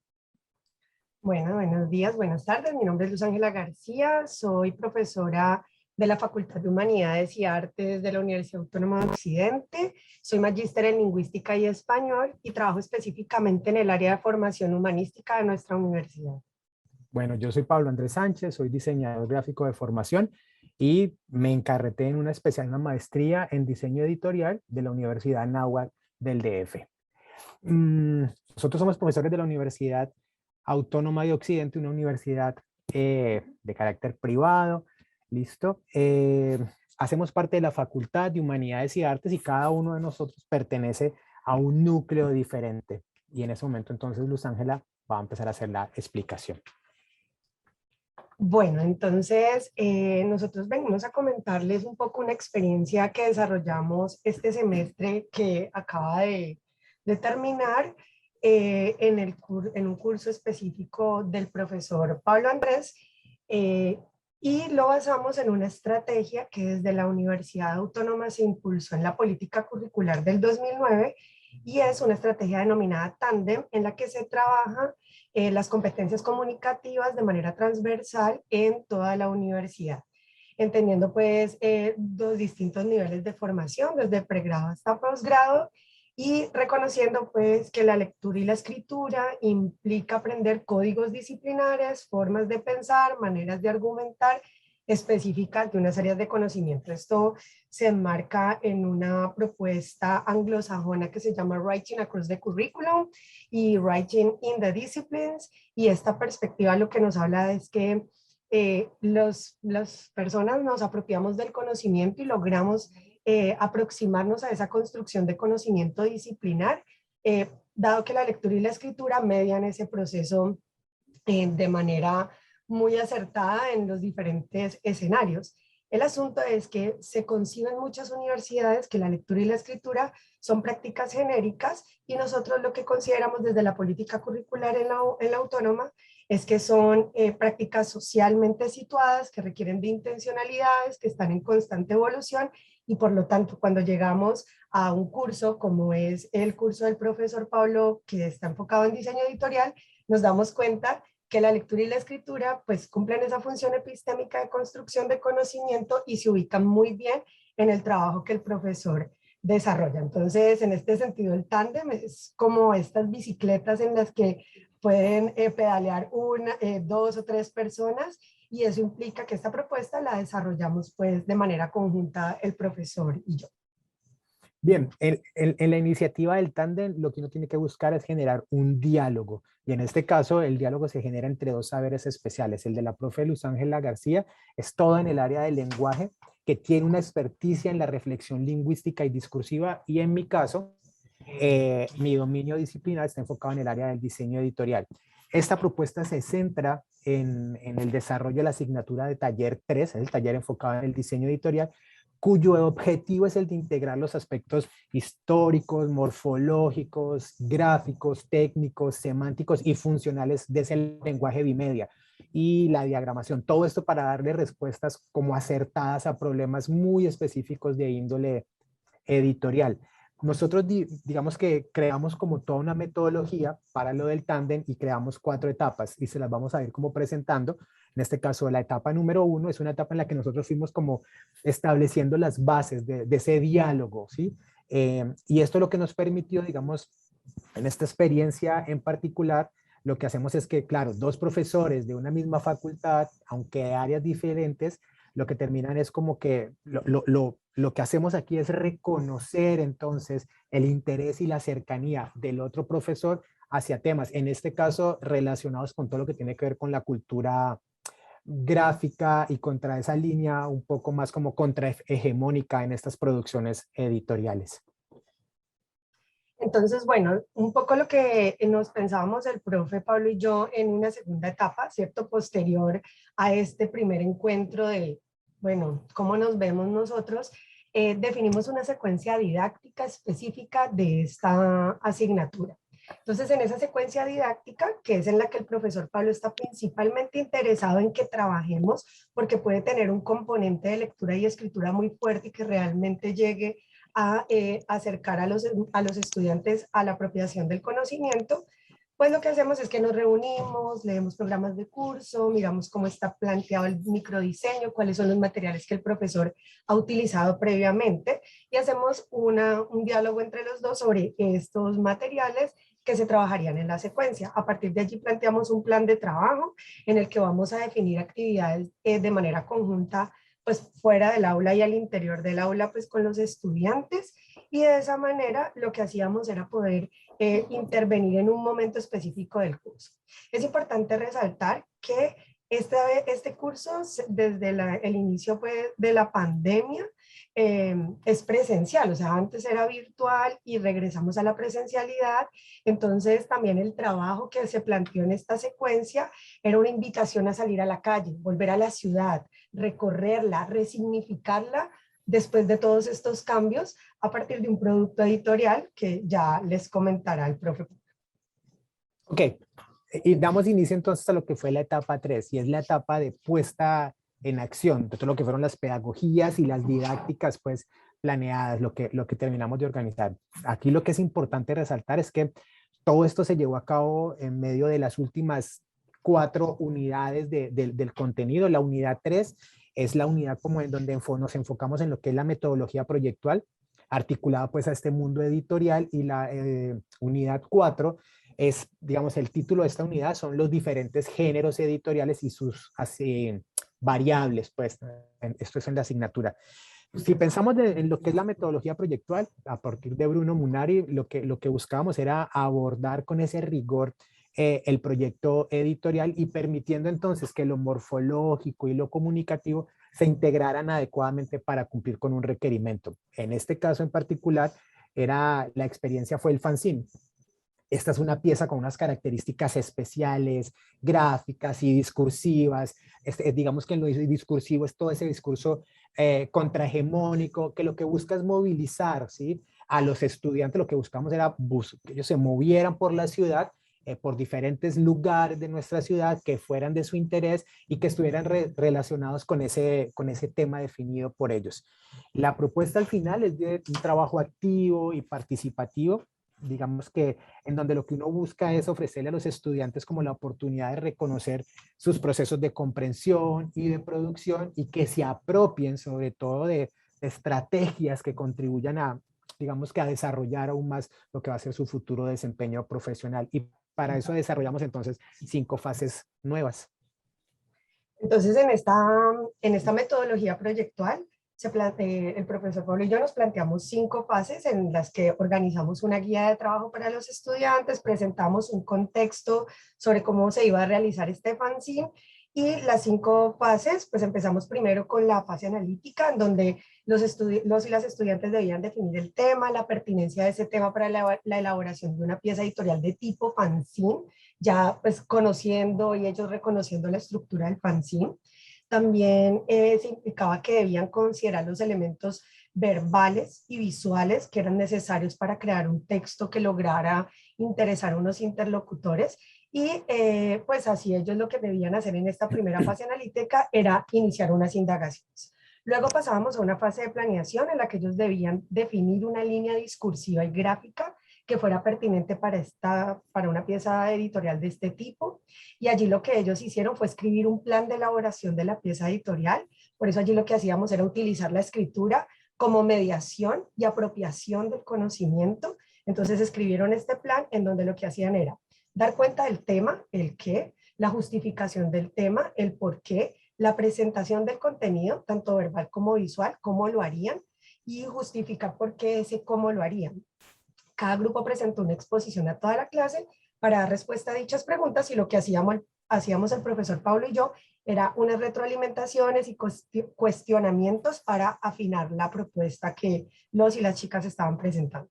Bueno, buenos días, buenas tardes. Mi nombre es Luz Ángela García. Soy profesora de la Facultad de Humanidades y Artes de la Universidad Autónoma de Occidente. Soy magíster en Lingüística y Español y trabajo específicamente en el área de formación humanística de nuestra universidad. Bueno, yo soy Pablo Andrés Sánchez, soy diseñador gráfico de formación y me encarreté en una maestría en diseño editorial de la Universidad Nahuatl del DF. Nosotros somos profesores de la Universidad Autónoma de Occidente, una universidad de carácter privado, ¿listo? Hacemos parte de la Facultad de Humanidades y Artes y cada uno de nosotros pertenece a un núcleo diferente. Y en ese momento entonces Luz Ángela va a empezar a hacer la explicación. Bueno, entonces nosotros venimos a comentarles un poco una experiencia que desarrollamos este semestre que acaba de terminar en un curso específico del profesor Pablo Andrés y lo basamos en una estrategia que desde la Universidad Autónoma se impulsó en la política curricular del 2009 y es una estrategia denominada Tándem en la que se trabaja las competencias comunicativas de manera transversal en toda la universidad, entendiendo pues los distintos niveles de formación, desde pregrado hasta posgrado, y reconociendo pues que la lectura y la escritura implica aprender códigos disciplinares, formas de pensar, maneras de argumentar específicas de unas áreas de conocimiento. Esto se enmarca en una propuesta anglosajona que se llama Writing Across the Curriculum y Writing in the Disciplines, y esta perspectiva lo que nos habla es que las personas nos apropiamos del conocimiento y logramos aproximarnos a esa construcción de conocimiento disciplinar, dado que la lectura y la escritura median ese proceso de manera muy acertada en los diferentes escenarios. El asunto es que se concibe en muchas universidades que la lectura y la escritura son prácticas genéricas y nosotros lo que consideramos desde la política curricular en la autónoma es que son prácticas socialmente situadas, que requieren de intencionalidades, que están en constante evolución y por lo tanto cuando llegamos a un curso como es el curso del profesor Pablo que está enfocado en diseño editorial, nos damos cuenta que la lectura y la escritura pues cumplen esa función epistémica de construcción de conocimiento y se ubican muy bien en el trabajo que el profesor desarrolla. Entonces, en este sentido, el tándem es como estas bicicletas en las que pueden pedalear dos o tres personas, y eso implica que esta propuesta la desarrollamos pues de manera conjunta el profesor y yo. Bien, en la iniciativa del tándem lo que uno tiene que buscar es generar un diálogo, y en este caso el diálogo se genera entre dos saberes especiales. El de la profe Luz Ángela García es todo en el área del lenguaje, que tiene una experticia en la reflexión lingüística y discursiva, y en mi caso, mi dominio disciplinar está enfocado en el área del diseño editorial. Esta propuesta se centra en el desarrollo de la asignatura de taller 3, es el taller enfocado en el diseño editorial, cuyo objetivo es el de integrar los aspectos históricos, morfológicos, gráficos, técnicos, semánticos y funcionales de ese lenguaje bimedia y la diagramación. Todo esto para darle respuestas como acertadas a problemas muy específicos de índole editorial. Nosotros digamos que creamos como toda una metodología para lo del tándem y creamos 4 etapas y se las vamos a ir como presentando. En este caso, la etapa número 1 es una etapa en la que nosotros fuimos como estableciendo las bases de ese diálogo, ¿sí? Y esto lo que nos permitió, digamos, en esta experiencia en particular, lo que hacemos es que, claro, 2 profesores de una misma facultad, aunque de áreas diferentes, lo que terminan es como que lo que hacemos aquí es reconocer entonces el interés y la cercanía del otro profesor hacia temas, en este caso relacionados con todo lo que tiene que ver con la cultura gráfica y contra esa línea un poco más como contrahegemónica en estas producciones editoriales. Entonces, bueno, un poco lo que nos pensábamos el profe Pablo y yo en una segunda etapa, ¿cierto? Posterior a este primer encuentro de, bueno, cómo nos vemos nosotros, definimos una secuencia didáctica específica de esta asignatura. Entonces, en esa secuencia didáctica, que es en la que el profesor Pablo está principalmente interesado en que trabajemos, porque puede tener un componente de lectura y escritura muy fuerte y que realmente llegue a acercar a los estudiantes a la apropiación del conocimiento, pues lo que hacemos es que nos reunimos, leemos programas de curso, miramos cómo está planteado el microdiseño, cuáles son los materiales que el profesor ha utilizado previamente, y hacemos un diálogo entre los dos sobre estos materiales que se trabajarían en la secuencia. A partir de allí planteamos un plan de trabajo en el que vamos a definir actividades de manera conjunta, pues fuera del aula y al interior del aula, pues con los estudiantes, y de esa manera lo que hacíamos era poder intervenir en un momento específico del curso. Es importante resaltar que este curso, desde el inicio de la pandemia, es presencial, o sea, antes era virtual y regresamos a la presencialidad. Entonces también el trabajo que se planteó en esta secuencia era una invitación a salir a la calle, volver a la ciudad, recorrerla, resignificarla después de todos estos cambios a partir de un producto editorial que ya les comentará el profe. Ok, y damos inicio entonces a lo que fue la etapa 3, y es la etapa de puesta en acción, de todo lo que fueron las pedagogías y las didácticas pues planeadas, lo que terminamos de organizar. Aquí lo que es importante resaltar es que todo esto se llevó a cabo en medio de las últimas 4 unidades del contenido. La unidad 3 es la unidad como en donde nos enfocamos en lo que es la metodología proyectual, articulada pues a este mundo editorial, y la unidad 4 es, digamos, el título de esta unidad son los diferentes géneros editoriales y sus variables, pues, esto es en la asignatura. Si pensamos en lo que es la metodología proyectual, a partir de Bruno Munari, lo que buscábamos era abordar con ese rigor el proyecto editorial, y permitiendo entonces que lo morfológico y lo comunicativo se integraran adecuadamente para cumplir con un requerimiento. En este caso en particular, la experiencia fue el fanzine. Esta es una pieza con unas características especiales, gráficas y discursivas. Digamos que en lo discursivo es todo ese discurso contrahegemónico, que lo que busca es movilizar, ¿sí?, a los estudiantes. Lo que buscamos era que ellos se movieran por la ciudad, por diferentes lugares de nuestra ciudad que fueran de su interés y que estuvieran relacionados con ese tema definido por ellos. La propuesta al final es de un trabajo activo y participativo, digamos que en donde lo que uno busca es ofrecerle a los estudiantes como la oportunidad de reconocer sus procesos de comprensión y de producción, y que se apropien sobre todo de estrategias que contribuyan a digamos que a desarrollar aún más lo que va a ser su futuro desempeño profesional. Y para eso desarrollamos entonces 5 fases nuevas. Entonces, en esta metodología proyectual, el profesor Pablo y yo nos planteamos 5 fases en las que organizamos una guía de trabajo para los estudiantes, presentamos un contexto sobre cómo se iba a realizar este fanzine, y las 5 fases, pues empezamos primero con la fase analítica, en donde los y las estudiantes debían definir el tema, la pertinencia de ese tema para la elaboración de una pieza editorial de tipo fanzine, ya pues conociendo y ellos reconociendo la estructura del fanzine. También se implicaba que debían considerar los elementos verbales y visuales que eran necesarios para crear un texto que lograra interesar a unos interlocutores. Y pues así ellos lo que debían hacer en esta primera fase analítica era iniciar unas indagaciones. Luego pasábamos a una fase de planeación en la que ellos debían definir una línea discursiva y gráfica que fuera pertinente para una pieza editorial de este tipo. Y allí lo que ellos hicieron fue escribir un plan de elaboración de la pieza editorial. Por eso allí lo que hacíamos era utilizar la escritura como mediación y apropiación del conocimiento. Entonces escribieron este plan en donde lo que hacían era dar cuenta del tema, el qué, la justificación del tema, el por qué, la presentación del contenido, tanto verbal como visual, cómo lo harían, y justificar por qué ese cómo lo harían. Cada grupo presentó una exposición a toda la clase para dar respuesta a dichas preguntas, y lo que hacíamos el profesor Pablo y yo era unas retroalimentaciones y cuestionamientos para afinar la propuesta que los y las chicas estaban presentando.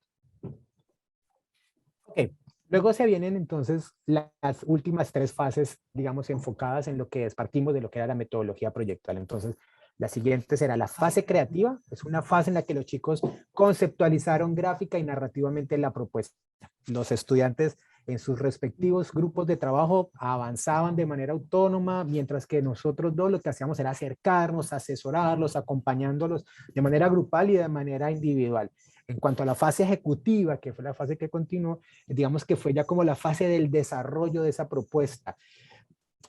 Okay. Luego se vienen entonces las últimas 3 fases, digamos, enfocadas en lo que partimos de lo que era la metodología proyectual. Entonces, la siguiente será la fase creativa. Es una fase en la que los chicos conceptualizaron gráfica y narrativamente la propuesta. Los estudiantes en sus respectivos grupos de trabajo avanzaban de manera autónoma, mientras que nosotros dos lo que hacíamos era acercarnos, asesorarlos, acompañándolos de manera grupal y de manera individual. En cuanto a la fase ejecutiva, que fue la fase que continuó, digamos que fue ya como la fase del desarrollo de esa propuesta,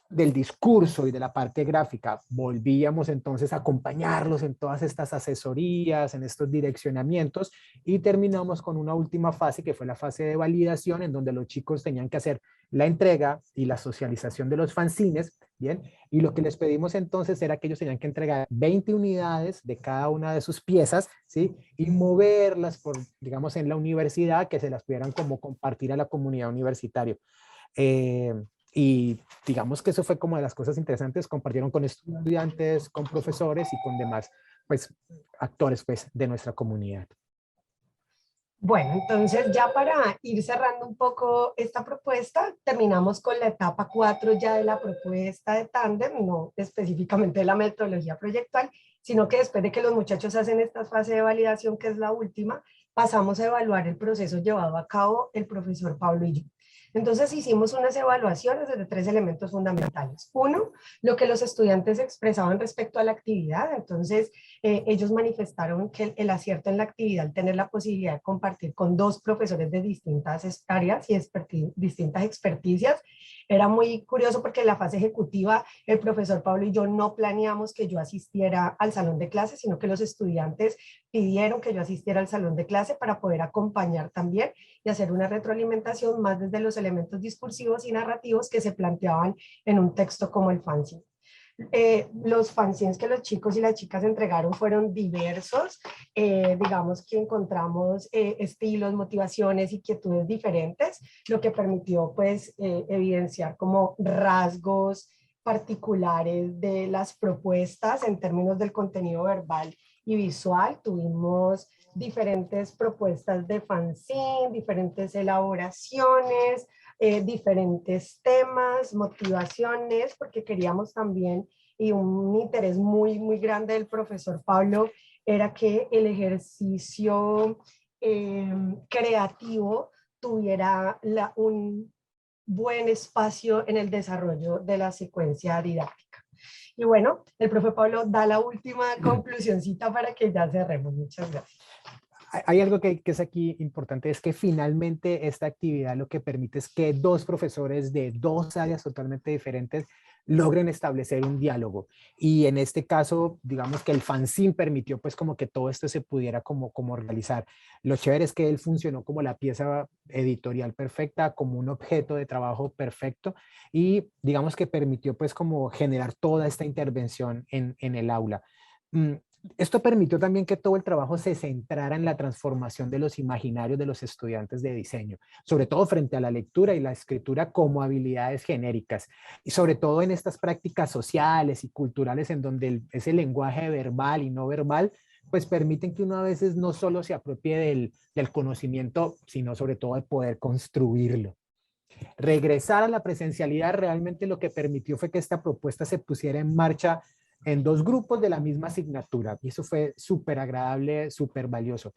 del discurso y de la parte gráfica. Volvíamos entonces a acompañarlos en todas estas asesorías, en estos direccionamientos, y terminamos con una última fase que fue la fase de validación, en donde los chicos tenían que hacer la entrega y la socialización de los fanzines, ¿bien? Y lo que les pedimos entonces era que ellos tenían que entregar 20 unidades de cada una de sus piezas, ¿sí? Y moverlas por, digamos, en la universidad, que se las pudieran como compartir a la comunidad universitaria. Y digamos que eso fue como de las cosas interesantes. Compartieron con estudiantes, con profesores y con demás pues, actores pues, de nuestra comunidad. Bueno, entonces ya para ir cerrando un poco esta propuesta, terminamos con la etapa 4 ya de la propuesta de tándem, no específicamente de la metodología proyectual, sino que después de que los muchachos hacen esta fase de validación, que es la última, pasamos a evaluar el proceso llevado a cabo el profesor Pablo y yo. Entonces hicimos unas evaluaciones de 3 elementos fundamentales. Uno, lo que los estudiantes expresaban respecto a la actividad. Entonces ellos manifestaron que el acierto en la actividad, al tener la posibilidad de compartir con 2 profesores de distintas áreas y distintas experticias, era muy curioso porque en la fase ejecutiva el profesor Pablo y yo no planeamos que yo asistiera al salón de clase, sino que los estudiantes pidieron que yo asistiera al salón de clase para poder acompañar también y hacer una retroalimentación más desde los elementos discursivos y narrativos que se planteaban en un texto como el fanzine. Los fanzines que los chicos y las chicas entregaron fueron diversos, digamos que encontramos estilos, motivaciones, inquietudes diferentes, lo que permitió pues evidenciar como rasgos particulares de las propuestas en términos del contenido verbal y visual. Tuvimos diferentes propuestas de fanzine, diferentes elaboraciones, diferentes temas, motivaciones, porque queríamos también, y un interés muy, muy grande del profesor Pablo, era que el ejercicio creativo tuviera un buen espacio en el desarrollo de la secuencia didáctica. Y bueno, el profe Pablo da la última conclusioncita para que ya cerremos. Muchas gracias. Hay algo que es aquí importante, es que finalmente esta actividad lo que permite es que 2 profesores de 2 áreas totalmente diferentes logren establecer un diálogo. Y en este caso, digamos que el fanzine permitió pues como que todo esto se pudiera como organizar. Lo chévere es que él funcionó como la pieza editorial perfecta, como un objeto de trabajo perfecto, y digamos que permitió pues como generar toda esta intervención en el aula. Esto permitió también que todo el trabajo se centrara en la transformación de los imaginarios de los estudiantes de diseño, sobre todo frente a la lectura y la escritura como habilidades genéricas, y sobre todo en estas prácticas sociales y culturales en donde ese lenguaje verbal y no verbal pues permiten que uno a veces no solo se apropie del conocimiento, sino sobre todo de poder construirlo. Regresar a la presencialidad realmente lo que permitió fue que esta propuesta se pusiera en marcha en 2 grupos de la misma asignatura, y eso fue súper agradable, súper valioso.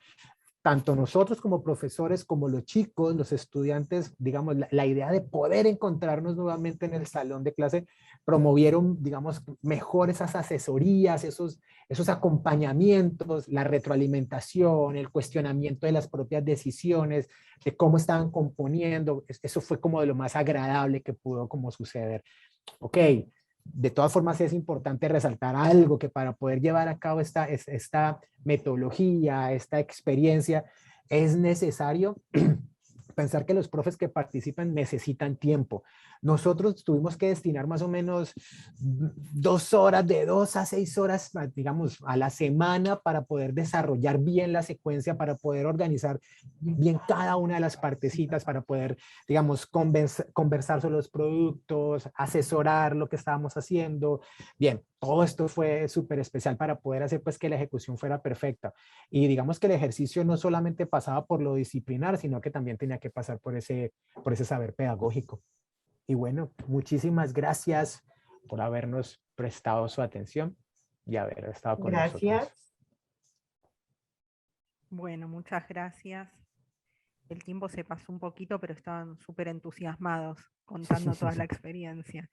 Tanto nosotros como profesores, como los chicos, los estudiantes, digamos, la idea de poder encontrarnos nuevamente en el salón de clase, promovieron, digamos, mejor esas asesorías, esos acompañamientos, la retroalimentación, el cuestionamiento de las propias decisiones, de cómo estaban componiendo. Eso fue como de lo más agradable que pudo como suceder. Ok, de todas formas es importante resaltar algo, que para poder llevar a cabo esta metodología, esta experiencia, es necesario pensar que los profes que participan necesitan tiempo. Nosotros tuvimos que destinar más o menos 2 horas, de 2 a 6 horas, digamos, a la semana para poder desarrollar bien la secuencia, para poder organizar bien cada una de las partecitas, para poder, digamos, conversar sobre los productos, asesorar lo que estábamos haciendo. Bien, todo esto fue súper especial para poder hacer pues que la ejecución fuera perfecta. Y digamos que el ejercicio no solamente pasaba por lo disciplinar, sino que también tenía que pasar por ese saber pedagógico. Y bueno, muchísimas gracias por habernos prestado su atención y haber estado con nosotros. Gracias. Bueno, muchas gracias. El tiempo se pasó un poquito, pero estaban súper entusiasmados contando toda la experiencia.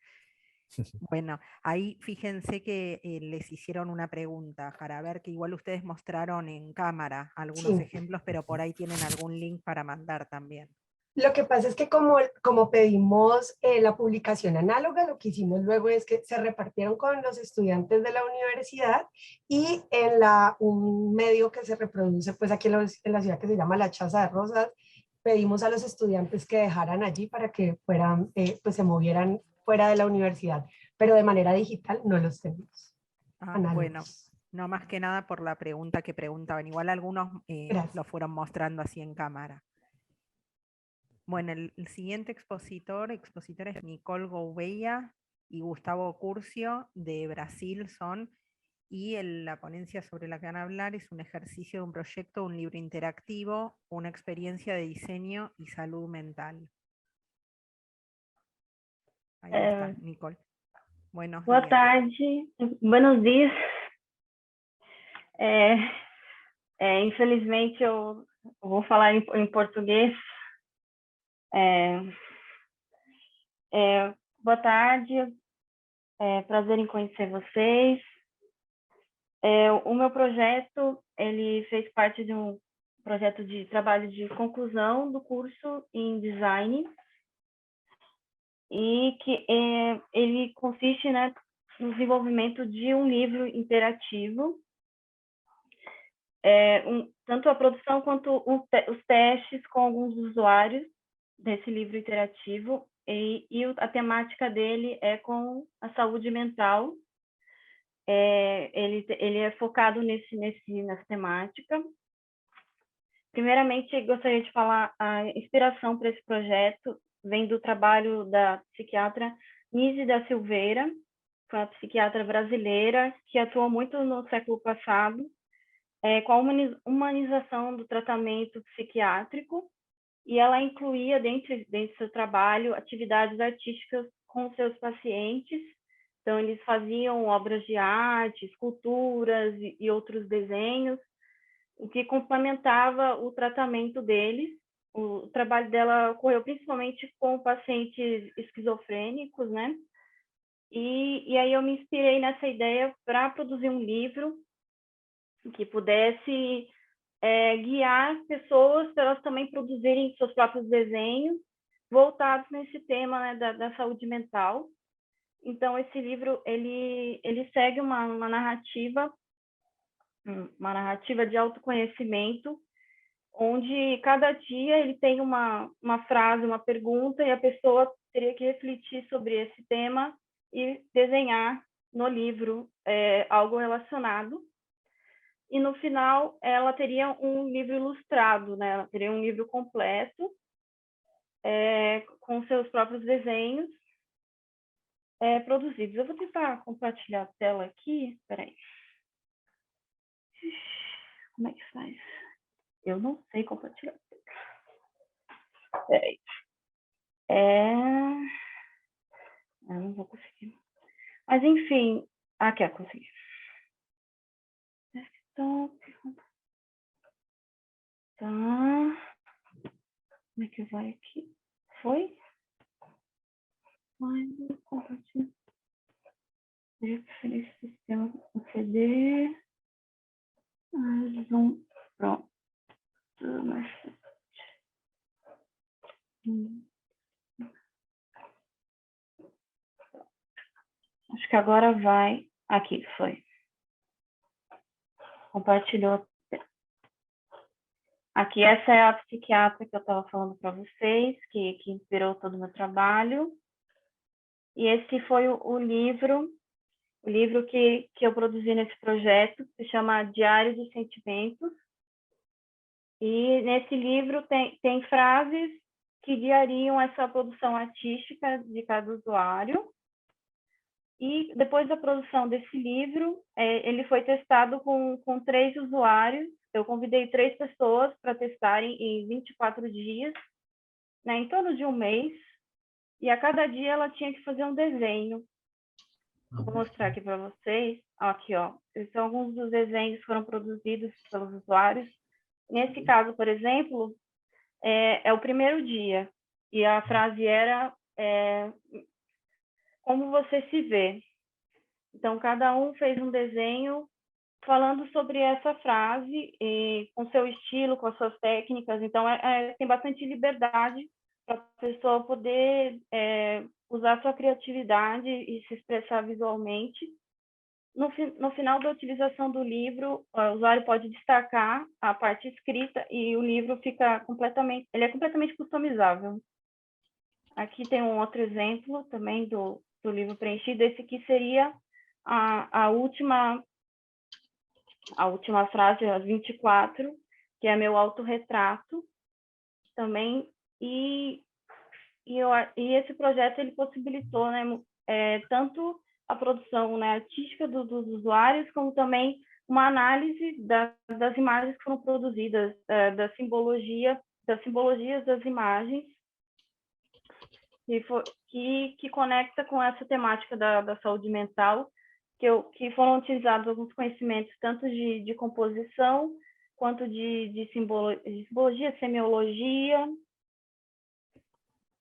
Bueno, ahí fíjense que les hicieron una pregunta para ver, que igual ustedes mostraron en cámara algunos Sí. ejemplos, pero por ahí tienen algún link para mandar también. Lo que pasa es que como pedimos la publicación análoga, lo que hicimos luego es que se repartieron con los estudiantes de la universidad, y en un medio que se reproduce pues aquí en la ciudad, que se llama La Chaza de Rosas, pedimos a los estudiantes que dejaran allí para que fueran, pues se movieran fuera de la universidad, pero de manera digital no los tenemos. Bueno, no más que nada por la pregunta que preguntaban. Igual algunos lo fueron mostrando así en cámara. Bueno, el siguiente expositor es Nicole Gouveia y Gustavo Curcio de Brasil son, y la ponencia sobre la que van a hablar es un ejercicio de un proyecto, un libro interactivo, una experiencia de diseño y salud mental. Ahí está, Nicole. Buenos días. Boa tarde, buenos dias. Infelizmente eu vou falar em português. Boa tarde, prazer em conhecer vocês. O meu projeto, ele fez parte de um projeto de trabalho de conclusão do curso em design, e que ele consiste, né, no desenvolvimento de um livro interativo, tanto a produção quanto os testes com alguns usuários desse livro interativo, e a temática dele é com a saúde mental. Ele é focado nessa temática. Primeiramente, gostaria de falar a inspiração para esse projeto vem do trabalho da psiquiatra Nise da Silveira, foi uma psiquiatra brasileira que atuou muito no século passado com a humanização do tratamento psiquiátrico, e ela incluía dentro do seu trabalho atividades artísticas com seus pacientes. Então, eles faziam obras de arte, esculturas e outros desenhos, o que complementava o tratamento deles. O trabalho dela ocorreu principalmente com pacientes esquizofrênicos, né? E aí eu me inspirei nessa ideia para produzir um livro que pudesse guiar as pessoas para elas também produzirem seus próprios desenhos voltados nesse tema, né, da saúde mental. Então, esse livro, ele segue uma narrativa de autoconhecimento, onde cada dia ele tem uma frase, uma pergunta, e a pessoa teria que refletir sobre esse tema e desenhar no livro algo relacionado. E no final ela teria um livro ilustrado, né? Ela teria um livro completo, com seus próprios desenhos produzidos. Eu vou tentar compartilhar a tela aqui, peraí. Como é que faz? Eu não sei compartilhar a tela. Peraí. Eu não vou conseguir. Mas enfim, aqui, consegui. Desktop. Tá. Como é que vai aqui? Foi? Compartilhar. Preferir sistema CD. Zoom. Pronto. Acho que agora vai. Aqui, foi. Compartilhou. Aqui, essa é a psiquiatra que eu estava falando para vocês, que inspirou todo o meu trabalho. E esse foi o livro que eu produzi nesse projeto, que se chama Diário de Sentimentos. E nesse livro tem frases que guiariam essa produção artística de cada usuário. E depois da produção desse livro, ele foi testado com 3 usuários. Eu convidei 3 pessoas para testarem em 24 dias, né, em torno de um mês. E a cada dia ela tinha que fazer um desenho. Vou mostrar aqui para vocês. Aqui, ó. Esses são alguns dos desenhos que foram produzidos pelos usuários. Nesse caso, por exemplo, é o primeiro dia. E a frase era como você se vê. Então, cada um fez um desenho falando sobre essa frase, e com seu estilo, com as suas técnicas. Então, tem bastante liberdade para a pessoa poder usar sua criatividade e se expressar visualmente. No final da utilização do livro, o usuário pode destacar a parte escrita e o livro fica completamente customizável. Aqui tem um outro exemplo também do livro preenchido. Esse aqui seria a última frase, a 24, que é meu autorretrato também. E esse projeto ele possibilitou, né, tanto a produção, né, artística dos usuários, como também uma análise das imagens que foram produzidas, das simbologias das imagens, que conecta com essa temática da saúde mental, que foram utilizados alguns conhecimentos tanto de composição, quanto de simbologia, semiologia,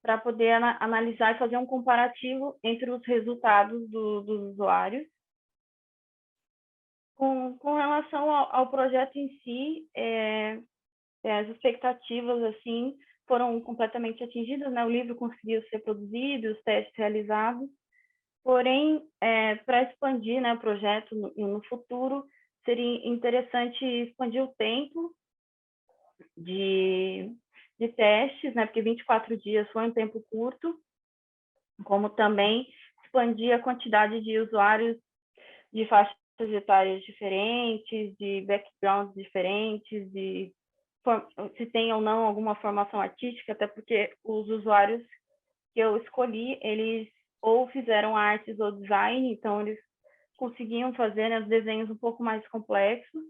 para poder analisar e fazer um comparativo entre os resultados dos usuários. Com relação ao projeto em si, as expectativas assim foram completamente atingidas, né? O livro conseguiu ser produzido, os testes realizados, porém, para expandir, né, o projeto no futuro, seria interessante expandir o tempo de testes, né, porque 24 dias foi um tempo curto, como também expandir a quantidade de usuários de faixas etárias diferentes, de backgrounds diferentes, se tem ou não alguma formação artística, até porque os usuários que eu escolhi, eles ou fizeram artes ou design, então eles conseguiam fazer, né, desenhos um pouco mais complexos.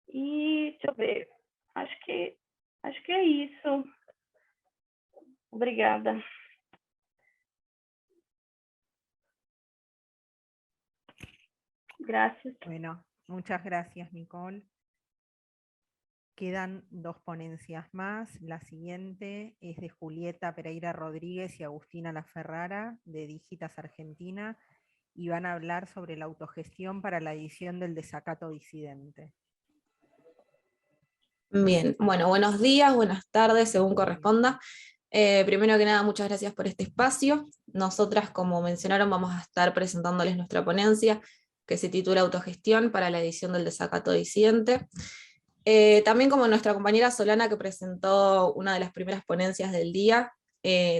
E, deixa eu ver, acho que é isso. Obrigada. Gracias. Bueno, muchas gracias, Nicole. Quedan 2 ponencias más. La siguiente es de Julieta Pereira Rodríguez y Agustina Laferrara, de Digitas Argentina, y van a hablar sobre la autogestión para la edición del Desacato Disidente. Bien, bueno, buenos días, buenas tardes, según corresponda. Primero que nada, muchas gracias por este espacio. Nosotras, como mencionaron, vamos a estar presentándoles nuestra ponencia, que se titula Autogestión para la edición del desacato disidente. También como nuestra compañera Solana, que presentó una de las primeras ponencias del día,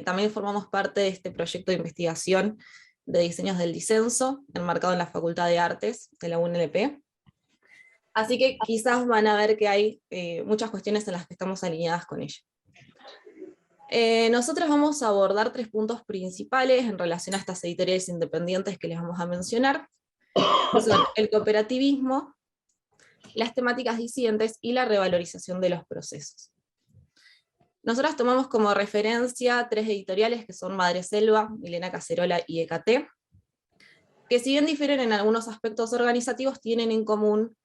también formamos parte de este proyecto de investigación de diseños del disenso, enmarcado en la Facultad de Artes de la UNLP. Así que quizás van a ver que hay muchas cuestiones en las que estamos alineadas con ella. Nosotros vamos a abordar 3 puntos principales en relación a estas editoriales independientes que les vamos a mencionar, que son el cooperativismo, las temáticas disidentes y la revalorización de los procesos. Nosotros tomamos como referencia 3 editoriales que son Madreselva, Milena Cacerola y EKT, que si bien difieren en algunos aspectos organizativos, tienen en común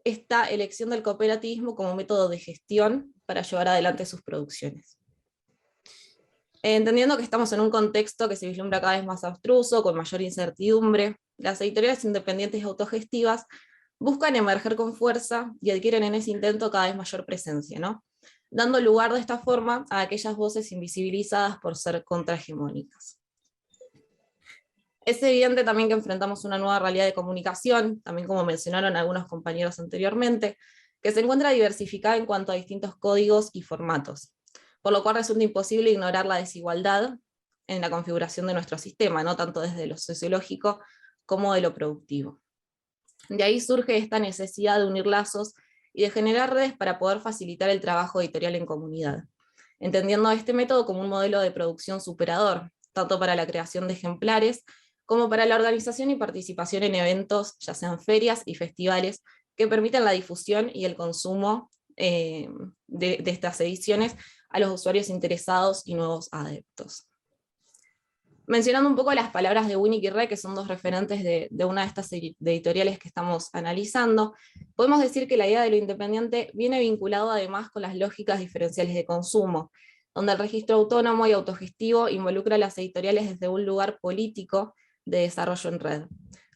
esta elección del cooperativismo como método de gestión para llevar adelante sus producciones. Entendiendo que estamos en un contexto que se vislumbra cada vez más abstruso, con mayor incertidumbre, las editoriales independientes y autogestivas buscan emerger con fuerza y adquieren en ese intento cada vez mayor presencia, ¿no? Dando lugar de esta forma a aquellas voces invisibilizadas por ser contrahegemónicas. Es evidente también que enfrentamos una nueva realidad de comunicación, también como mencionaron algunos compañeros anteriormente, que se encuentra diversificada en cuanto a distintos códigos y formatos, por lo cual resulta imposible ignorar la desigualdad en la configuración de nuestro sistema, no tanto desde lo sociológico como de lo productivo. De ahí surge esta necesidad de unir lazos y de generar redes para poder facilitar el trabajo editorial en comunidad, entendiendo este método como un modelo de producción superador, tanto para la creación de ejemplares, como para la organización y participación en eventos, ya sean ferias y festivales, que permitan la difusión y el consumo de estas ediciones a los usuarios interesados y nuevos adeptos. Mencionando un poco las palabras de Winnick y Rey, que son 2 referentes de una de estas editoriales que estamos analizando, podemos decir que la idea de lo independiente viene vinculado además con las lógicas diferenciales de consumo, donde el registro autónomo y autogestivo involucra a las editoriales desde un lugar político de desarrollo en red,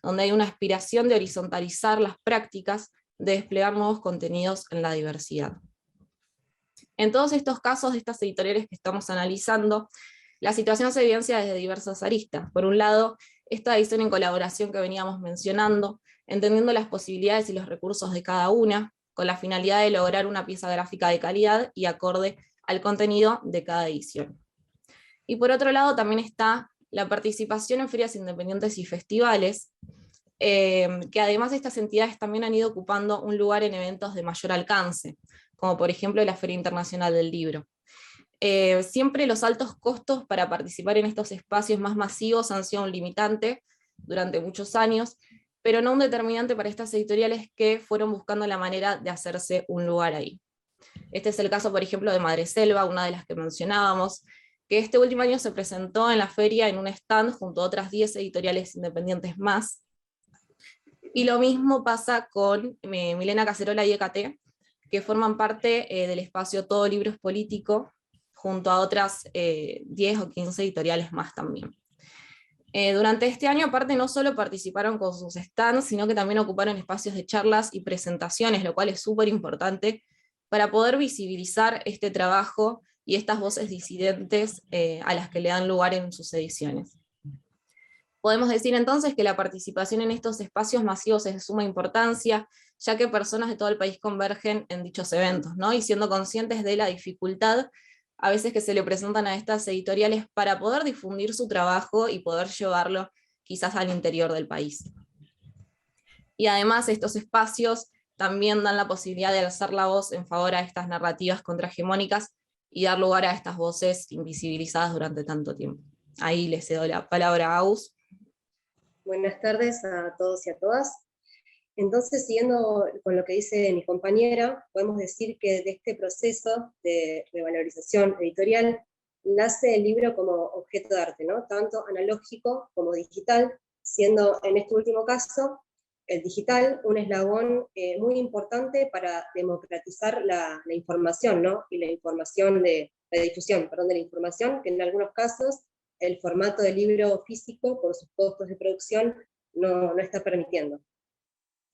donde hay una aspiración de horizontalizar las prácticas, de desplegar nuevos contenidos en la diversidad. En todos estos casos de estas editoriales que estamos analizando, la situación se evidencia desde diversas aristas. Por un lado, esta edición en colaboración que veníamos mencionando, entendiendo las posibilidades y los recursos de cada una, con la finalidad de lograr una pieza gráfica de calidad y acorde al contenido de cada edición. Y por otro lado también está la participación en ferias independientes y festivales, que además estas entidades también han ido ocupando un lugar en eventos de mayor alcance, como por ejemplo la Feria Internacional del Libro. Siempre los altos costos para participar en estos espacios más masivos han sido un limitante durante muchos años, pero no un determinante para estas editoriales que fueron buscando la manera de hacerse un lugar ahí. Este es el caso, por ejemplo, de Madreselva, una de las que mencionábamos, que este último año se presentó en la feria en un stand junto a otras 10 editoriales independientes más. Y lo mismo pasa con Milena Cacerola y EKT, que forman parte del espacio Todo Libro es Político, junto a otras 10 o 15 editoriales más también. Durante este año, aparte, no solo participaron con sus stands, sino que también ocuparon espacios de charlas y presentaciones, lo cual es súper importante para poder visibilizar este trabajo y estas voces disidentes a las que le dan lugar en sus ediciones. Podemos decir entonces que la participación en estos espacios masivos es de suma importancia, ya que personas de todo el país convergen en dichos eventos, ¿no? Y siendo conscientes de la dificultad a veces que se le presentan a estas editoriales para poder difundir su trabajo y poder llevarlo quizás al interior del país. Y además estos espacios también dan la posibilidad de alzar la voz en favor a estas narrativas contrahegemónicas y dar lugar a estas voces invisibilizadas durante tanto tiempo. Ahí les cedo la palabra a Agus. Buenas tardes a todos y a todas. Entonces, siguiendo con lo que dice mi compañera, podemos decir que de este proceso de revalorización editorial nace el libro como objeto de arte, ¿no? Tanto analógico como digital, siendo en este último caso el digital un eslabón muy importante para democratizar la información, ¿no? Y la información la difusión, perdón, de la información, que en algunos casos el formato del libro físico, por sus costos de producción, no está permitiendo.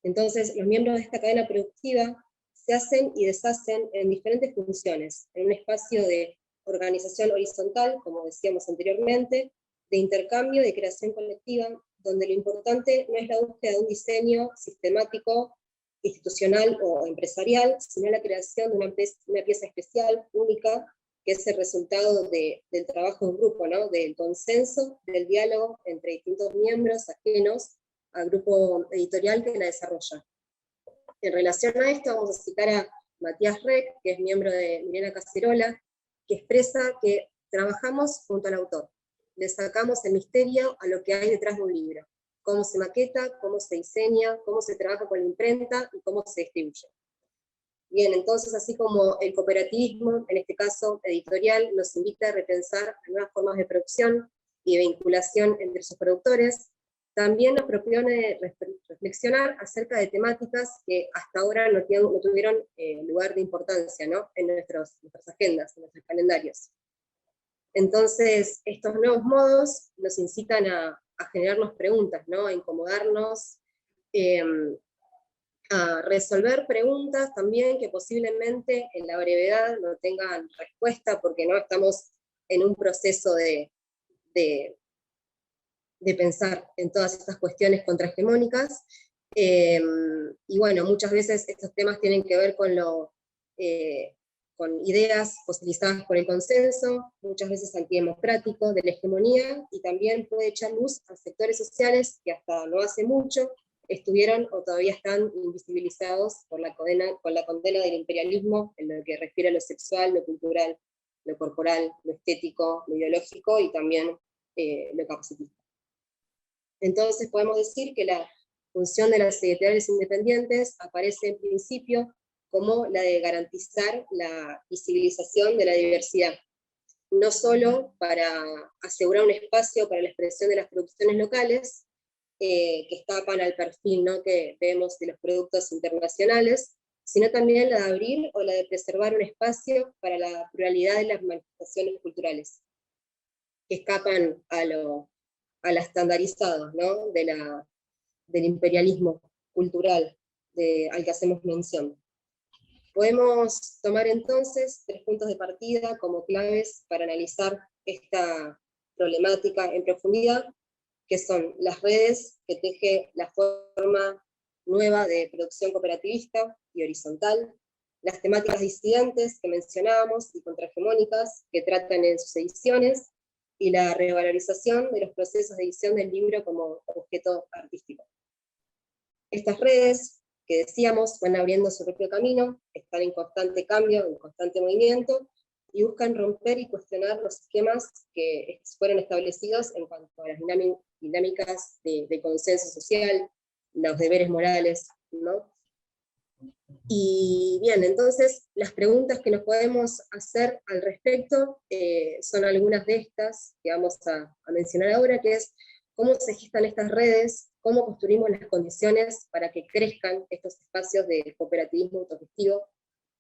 Entonces, los miembros de esta cadena productiva se hacen y deshacen en diferentes funciones, en un espacio de organización horizontal, como decíamos anteriormente, de intercambio, de creación colectiva, donde lo importante no es la búsqueda de un diseño sistemático, institucional o empresarial, sino la creación de una pieza especial, única, que es el resultado del trabajo en grupo, ¿no? Del consenso, del diálogo entre distintos miembros ajenos al grupo editorial que la desarrolla. En relación a esto vamos a citar a Matías Reck, que es miembro de Milena Cacerola, que expresa que trabajamos junto al autor, le sacamos el misterio a lo que hay detrás de un libro, cómo se maqueta, cómo se diseña, cómo se trabaja con la imprenta y cómo se distribuye. Bien, entonces así como el cooperativismo, en este caso editorial, nos invita a repensar nuevas formas de producción y de vinculación entre sus productores, también nos propone reflexionar acerca de temáticas que hasta ahora no tuvieron lugar de importancia, ¿no? En nuestras agendas, en nuestros calendarios. Entonces, estos nuevos modos nos incitan a generarnos preguntas, ¿no? A incomodarnos, a resolver preguntas también que posiblemente en la brevedad no tengan respuesta porque no estamos en un proceso de pensar en todas estas cuestiones contrahegemónicas. Y bueno, muchas veces estos temas tienen que ver con ideas fosilizadas por el consenso, muchas veces antidemocráticos, de la hegemonía, y también puede echar luz a sectores sociales que hasta no hace mucho estuvieron o todavía están invisibilizados con la condena del imperialismo en lo que refiere a lo sexual, lo cultural, lo corporal, lo estético, lo ideológico y también lo capacitista. Entonces podemos decir que la función de las editoriales independientes aparece en principio como la de garantizar la visibilización de la diversidad, no solo para asegurar un espacio para la expresión de las producciones locales, que escapan al perfil, ¿no?, que vemos de los productos internacionales, sino también la de abrir o la de preservar un espacio para la pluralidad de las manifestaciones culturales, que escapan a lo estandarizado, ¿no?, del imperialismo cultural al que hacemos mención. Podemos tomar entonces 3 puntos de partida como claves para analizar esta problemática en profundidad, que son las redes que teje la forma nueva de producción cooperativista y horizontal, las temáticas disidentes que mencionábamos y contrahegemónicas que tratan en sus ediciones, y la revalorización de los procesos de edición del libro como objeto artístico. Estas redes, que decíamos, van abriendo su propio camino, están en constante cambio, en constante movimiento, y buscan romper y cuestionar los esquemas que fueron establecidos en cuanto a las dinámicas de consenso social, los deberes morales, ¿no? Y bien, entonces las preguntas que nos podemos hacer al respecto son algunas de estas que vamos a mencionar ahora, que es cómo se gestan estas redes, cómo construimos las condiciones para que crezcan estos espacios de cooperativismo autogestivo.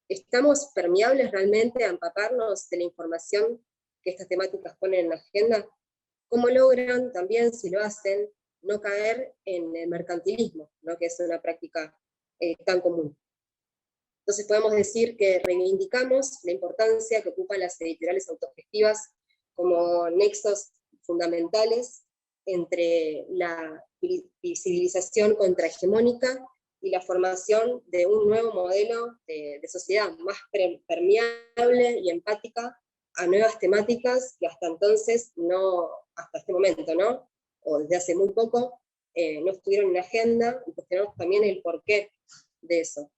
¿Estamos permeables realmente a empaparnos de la información que estas temáticas ponen en la agenda? ¿Cómo logran también, si lo hacen, no caer en el mercantilismo, ¿no?, que es una práctica tan común? Entonces podemos decir que reivindicamos la importancia que ocupan las editoriales autogestivas como nexos fundamentales entre la visibilización contrahegemónica y la formación de un nuevo modelo de sociedad más permeable y empática a nuevas temáticas que hasta entonces hasta este momento, ¿no?, o desde hace muy poco, no estuvieron en la agenda, y cuestionamos también el porqué de eso.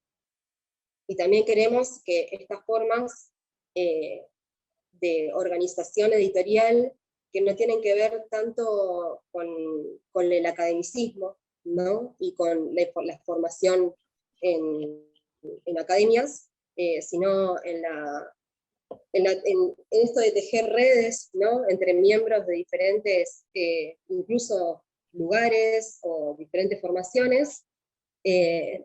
Y también queremos que estas formas de organización editorial, que no tienen que ver tanto con el academicismo, ¿no?, y con la formación en academias, sino en esto de tejer redes, ¿no?, entre miembros de diferentes, incluso lugares o diferentes formaciones.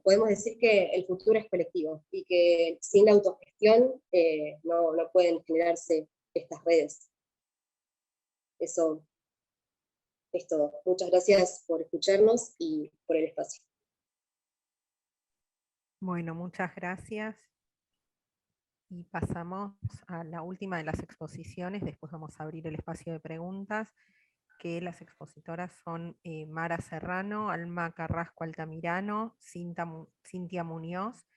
Podemos decir que el futuro es colectivo, y que sin la autogestión no pueden generarse estas redes. Eso es todo. Muchas gracias por escucharnos y por el espacio. Bueno, muchas gracias. Y pasamos a la última de las exposiciones, después vamos a abrir el espacio de preguntas. que las expositoras son Mara Serrano, Alma Carrasco Altamirano, Cintia Muñoz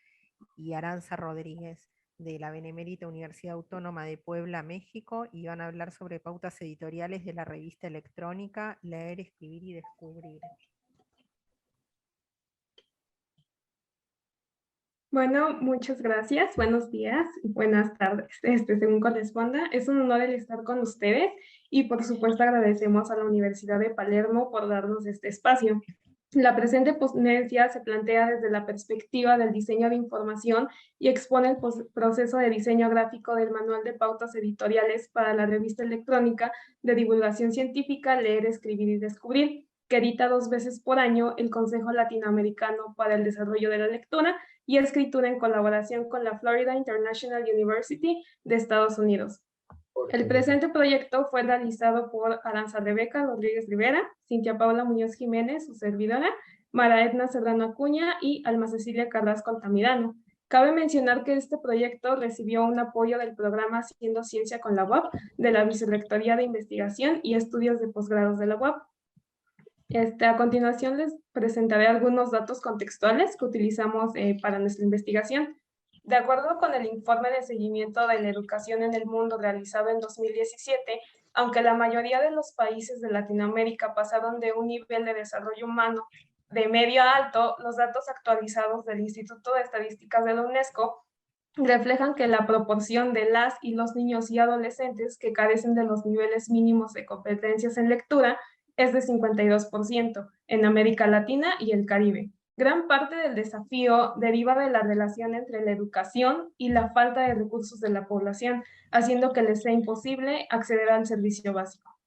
y Aranza Rodríguez, de la Benemérita Universidad Autónoma de Puebla, México, y van a hablar sobre pautas editoriales de la revista electrónica Leer, Escribir y Descubrir. Bueno, muchas gracias, buenos días y buenas tardes, según corresponda. Es un honor el estar con ustedes y por supuesto agradecemos a la Universidad de Palermo por darnos este espacio. La presente ponencia se plantea desde la perspectiva del diseño de información y expone el proceso de diseño gráfico del Manual de Pautas Editoriales para la revista electrónica de divulgación científica Leer, Escribir y Descubrir, que edita 2 veces por año el Consejo Latinoamericano para el Desarrollo de la Lectura y Escritura en colaboración con la Florida International University de Estados Unidos. El presente proyecto fue realizado por Aranza Rebeca Rodríguez Rivera, Cintia Paula Muñoz Jiménez, su servidora, Mara Edna Serrano Acuña y Alma Cecilia Carrasco Altamirano. Cabe mencionar que este proyecto recibió un apoyo del programa Haciendo Ciencia con la UAP, de la Vicerrectoría de Investigación y Estudios de Posgrados de la UAP. A continuación les presentaré algunos datos contextuales que utilizamos para nuestra investigación. De acuerdo con el informe de seguimiento de la educación en el mundo realizado en 2017, aunque la mayoría de los países de Latinoamérica pasaron de un nivel de desarrollo humano de medio a alto, los datos actualizados del Instituto de Estadísticas de la UNESCO reflejan que la proporción de las y los niños y adolescentes que carecen de los niveles mínimos de competencias en lectura es de 52% en América Latina y el Caribe. Gran parte del desafío deriva de la relación entre la educación y la falta de recursos de la población, haciendo que les sea imposible acceder al servicio básico.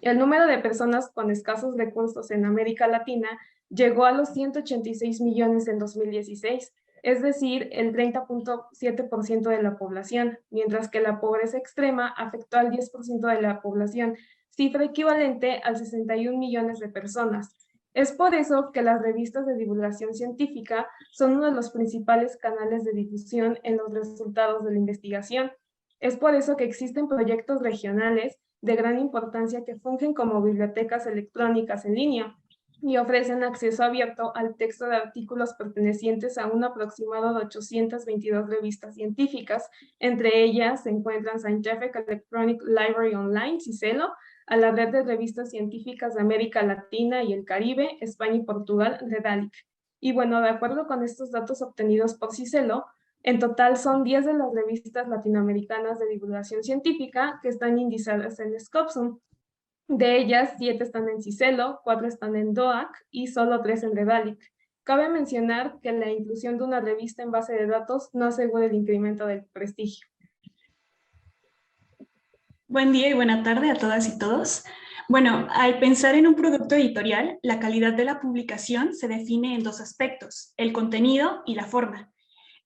El número de personas con escasos recursos en América Latina llegó a los 186 millones en 2016, es decir, el 30.7% de la población, mientras que la pobreza extrema afectó al 10% de la población, cifra equivalente a 61 millones de personas. Es por eso que las revistas de divulgación científica son uno de los principales canales de difusión en los resultados de la investigación. Es por eso que existen proyectos regionales de gran importancia que fungen como bibliotecas electrónicas en línea y ofrecen acceso abierto al texto de artículos pertenecientes a un aproximado de 822 revistas científicas. Entre ellas se encuentran Scientific Electronic Library Online, CICELO, a la red de revistas científicas de América Latina y el Caribe, España y Portugal, Redalic. Y bueno, de acuerdo con estos datos obtenidos por CICELO, en total son 10 de las revistas latinoamericanas de divulgación científica que están indizadas en Scopus. De ellas, 7 están en CICELO, 4 están en DOAC y solo 3 en Redalic. Cabe mencionar que la inclusión de una revista en base de datos no asegura el incremento del prestigio. Buen día y buena tarde a todas y todos. Bueno, al pensar en un producto editorial, la calidad de la publicación se define en 2 aspectos, el contenido y la forma.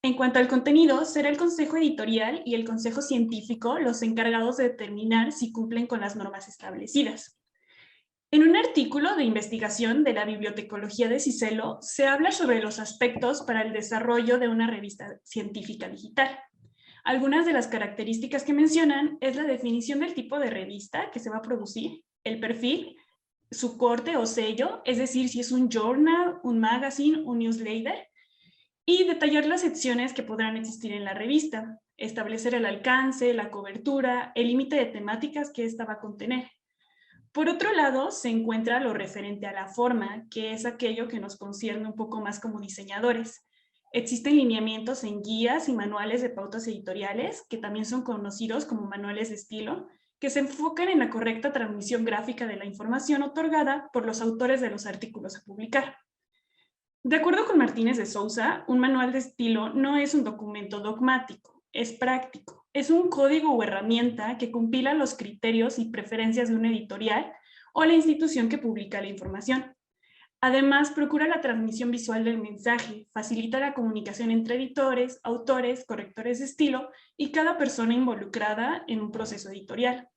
En cuanto al contenido, será el consejo editorial y el consejo científico los encargados de determinar si cumplen con las normas establecidas. En un artículo de investigación de la bibliotecología de CICELO se habla sobre los aspectos para el desarrollo de una revista científica digital. Algunas de las características que mencionan es la definición del tipo de revista que se va a producir, el perfil, su corte o sello, es decir, si es un journal, un magazine, un newsletter, y detallar las secciones que podrán existir en la revista, establecer el alcance, la cobertura, el límite de temáticas que ésta va a contener. Por otro lado, se encuentra lo referente a la forma, que es aquello que nos concierne un poco más como diseñadores. Existen lineamientos en guías y manuales de pautas editoriales, que también son conocidos como manuales de estilo, que se enfocan en la correcta transmisión gráfica de la información otorgada por los autores de los artículos a publicar. De acuerdo con Martínez de Sousa, un manual de estilo no es un documento dogmático, es práctico. Es un código o herramienta que compila los criterios y preferencias de una editorial o la institución que publica la información. Además, procura la transmisión visual del mensaje, facilita la comunicación entre editores, autores, correctores de estilo y cada persona involucrada en un proceso editorial.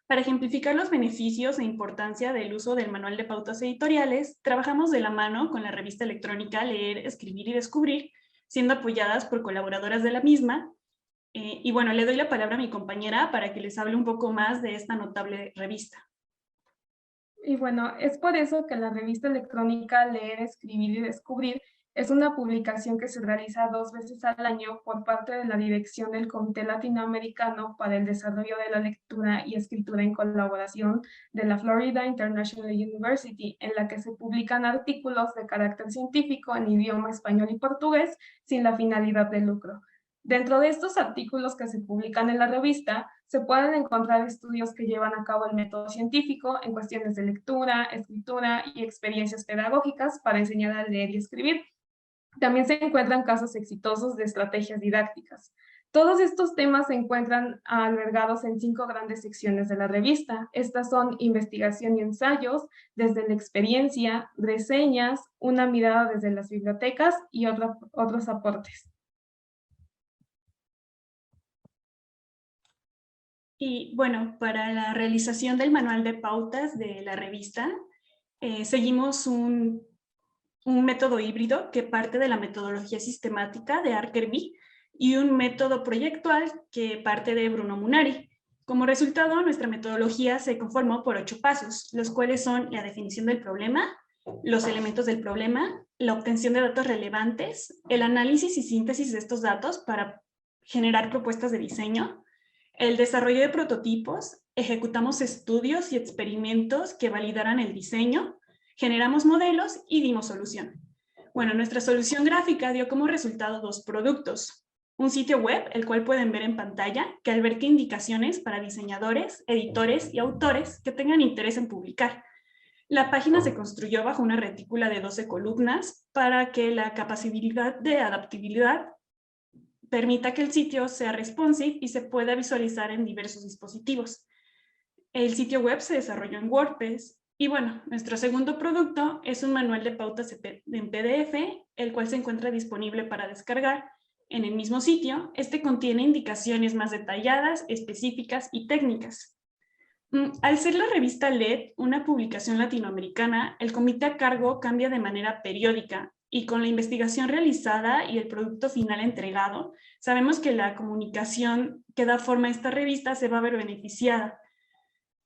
Para ejemplificar los beneficios e importancia del uso del manual de pautas editoriales, trabajamos de la mano con la revista electrónica Leer, Escribir y Descubrir, siendo apoyadas por colaboradoras de la misma. Y bueno, le doy la palabra a mi compañera para que les hable un poco más de esta notable revista. Y bueno, es por eso que la revista electrónica Leer, Escribir y Descubrir es una publicación que se realiza 2 veces al año por parte de la dirección del Comité Latinoamericano para el Desarrollo de la Lectura y Escritura en Colaboración de la Florida International University, en la que se publican artículos de carácter científico en idioma español y portugués sin la finalidad de lucro. Dentro de estos artículos que se publican en la revista, se pueden encontrar estudios que llevan a cabo el método científico en cuestiones de lectura, escritura y experiencias pedagógicas para enseñar a leer y escribir. También se encuentran casos exitosos de estrategias didácticas. Todos estos temas se encuentran albergados en 5 grandes secciones de la revista. Estas son investigación y ensayos, desde la experiencia, reseñas, una mirada desde las bibliotecas y otros aportes. Y bueno, para la realización del manual de pautas de la revista, seguimos un método híbrido que parte de la metodología sistemática de Arkerby y un método proyectual que parte de Bruno Munari. Como resultado, nuestra metodología se conformó por 8 pasos, los cuales son la definición del problema, los elementos del problema, la obtención de datos relevantes, el análisis y síntesis de estos datos para generar propuestas de diseño, el desarrollo de prototipos, ejecutamos estudios y experimentos que validaran el diseño, generamos modelos y dimos solución. Bueno, nuestra solución gráfica dio como resultado 2 productos. Un sitio web, el cual pueden ver en pantalla, que alberga indicaciones para diseñadores, editores y autores que tengan interés en publicar. La página se construyó bajo una retícula de 12 columnas para que la capacidad de adaptabilidad permita que el sitio sea responsive y se pueda visualizar en diversos dispositivos. El sitio web se desarrolló en WordPress. Y bueno, nuestro segundo producto es un manual de pautas en PDF, el cual se encuentra disponible para descargar en el mismo sitio. Este contiene indicaciones más detalladas, específicas y técnicas. Al ser la revista LED una publicación latinoamericana, el comité a cargo cambia de manera periódica y con la investigación realizada y el producto final entregado, sabemos que la comunicación que da forma a esta revista se va a ver beneficiada.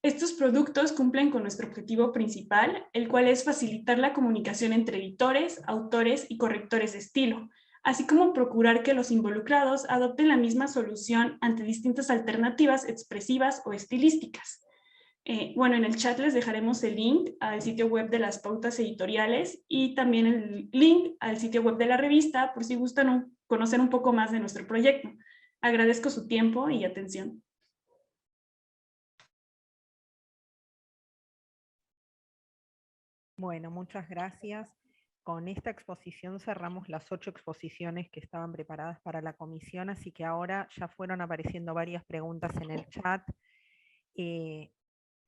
Estos productos cumplen con nuestro objetivo principal, el cual es facilitar la comunicación entre editores, autores y correctores de estilo, así como procurar que los involucrados adopten la misma solución ante distintas alternativas expresivas o estilísticas. Bueno, en el chat les dejaremos el link al sitio web de las pautas editoriales y también el link al sitio web de la revista por si gustan conocer un poco más de nuestro proyecto. Agradezco su tiempo y atención. Bueno, muchas gracias. Con esta exposición cerramos las 8 exposiciones que estaban preparadas para la comisión, así que ahora ya fueron apareciendo varias preguntas en el chat.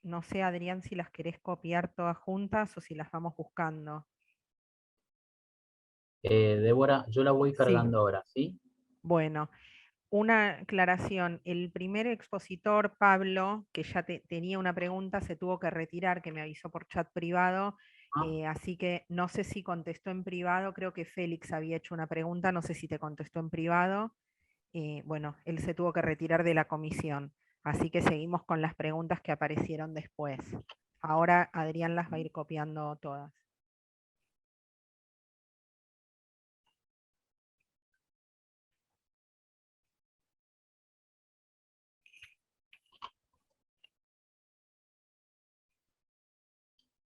No sé, Adrián, si las querés copiar todas juntas o si las vamos buscando. Débora, yo la voy cargando ahora, ¿sí? Bueno, una aclaración. El primer expositor, Pablo, que ya tenía una pregunta, se tuvo que retirar, que me avisó por chat privado, así que no sé si contestó en privado, creo que Félix había hecho una pregunta, no sé si te contestó en privado. Bueno, él se tuvo que retirar de la comisión. Así que seguimos con las preguntas que aparecieron después. Ahora Adrián las va a ir copiando todas.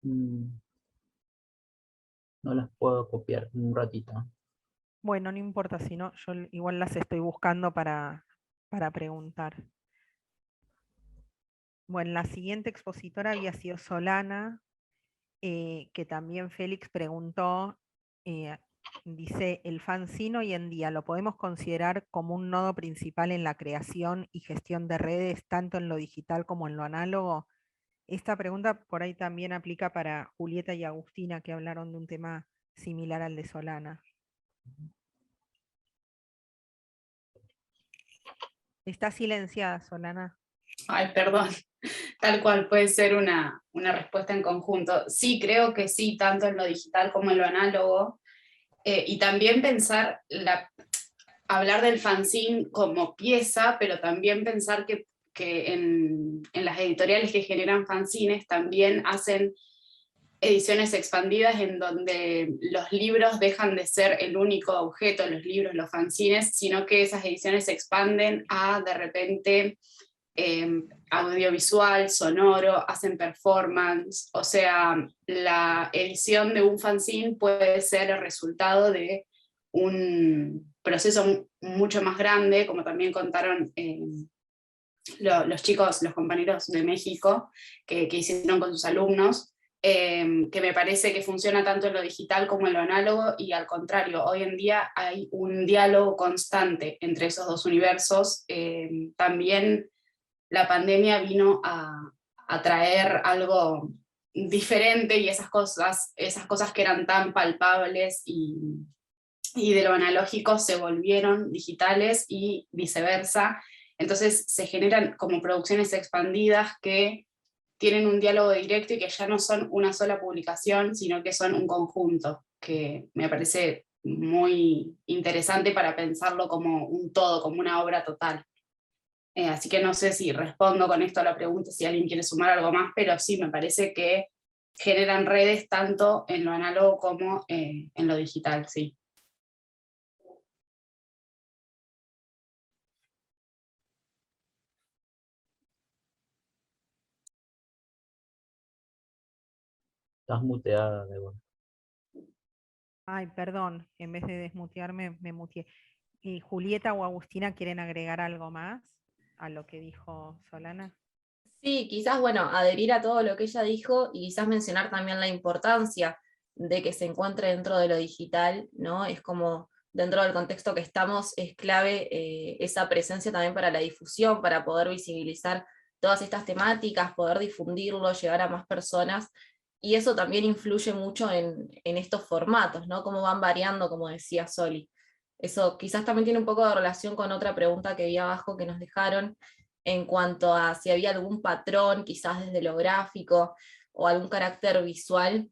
No las puedo copiar un ratito. Bueno, no importa, si no, yo igual las estoy buscando para preguntar. Bueno, la siguiente expositora había sido Solana, que también Félix preguntó, dice, el fanzine hoy en día, ¿lo podemos considerar como un nodo principal en la creación y gestión de redes, tanto en lo digital como en lo análogo? Esta pregunta por ahí también aplica para Julieta y Agustina, que hablaron de un tema similar al de Solana. Está silenciada, Solana. Ay, perdón. Tal cual, puede ser una respuesta en conjunto. Sí, creo que sí, tanto en lo digital como en lo análogo. Y también hablar del fanzine como pieza, pero también pensar que que en las editoriales que generan fanzines también hacen ediciones expandidas en donde los libros dejan de ser el único objeto, los libros, los fanzines, sino que esas ediciones se expanden a de repente audiovisual, sonoro, hacen performance, o sea, la edición de un fanzine puede ser el resultado de un proceso mucho más grande, como también contaron los chicos, los compañeros de México, que hicieron con sus alumnos, que me parece que funciona tanto en lo digital como en lo análogo, y al contrario, hoy en día hay un diálogo constante entre esos dos universos. También la pandemia vino a traer algo diferente, y esas cosas que eran tan palpables y de lo analógico se volvieron digitales y viceversa. Entonces se generan como producciones expandidas que tienen un diálogo directo y que ya no son una sola publicación, sino que son un conjunto, que me parece muy interesante para pensarlo como un todo, como una obra total. Así que no sé si respondo con esto a la pregunta, si alguien quiere sumar algo más, pero sí, me parece que generan redes tanto en lo análogo como en lo digital, sí. Estás muteada, Débora. Ay, perdón, en vez de desmutearme, me muteé. ¿Y Julieta o Agustina quieren agregar algo más a lo que dijo Solana? Sí, quizás, bueno, adherir a todo lo que ella dijo y quizás mencionar también la importancia de que se encuentre dentro de lo digital, ¿no? Es como, dentro del contexto que estamos, es clave esa presencia también para la difusión, para poder visibilizar todas estas temáticas, poder difundirlo, llegar a más personas, y eso también influye mucho en estos formatos, ¿no? Cómo van variando, como decía Soli. Eso quizás también tiene un poco de relación con otra pregunta que vi abajo que nos dejaron, en cuanto a si había algún patrón, quizás desde lo gráfico, o algún carácter visual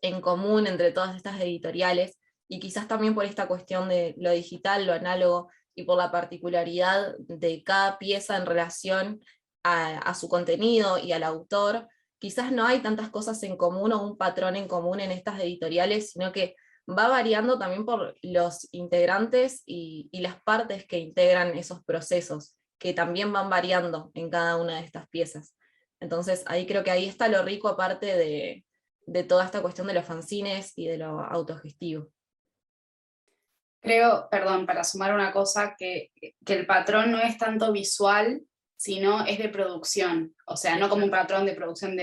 en común entre todas estas editoriales, y quizás también por esta cuestión de lo digital, lo análogo, y por la particularidad de cada pieza en relación a su contenido y al autor, quizás no hay tantas cosas en común o un patrón en común en estas editoriales, sino que va variando también por los integrantes y las partes que integran esos procesos, que también van variando en cada una de estas piezas. Entonces ahí creo que ahí está lo rico, aparte de toda esta cuestión de los fanzines y de lo autogestivo. Creo, perdón, para sumar una cosa, que el patrón no es tanto visual, sino es de producción. O sea, no como un patrón de producción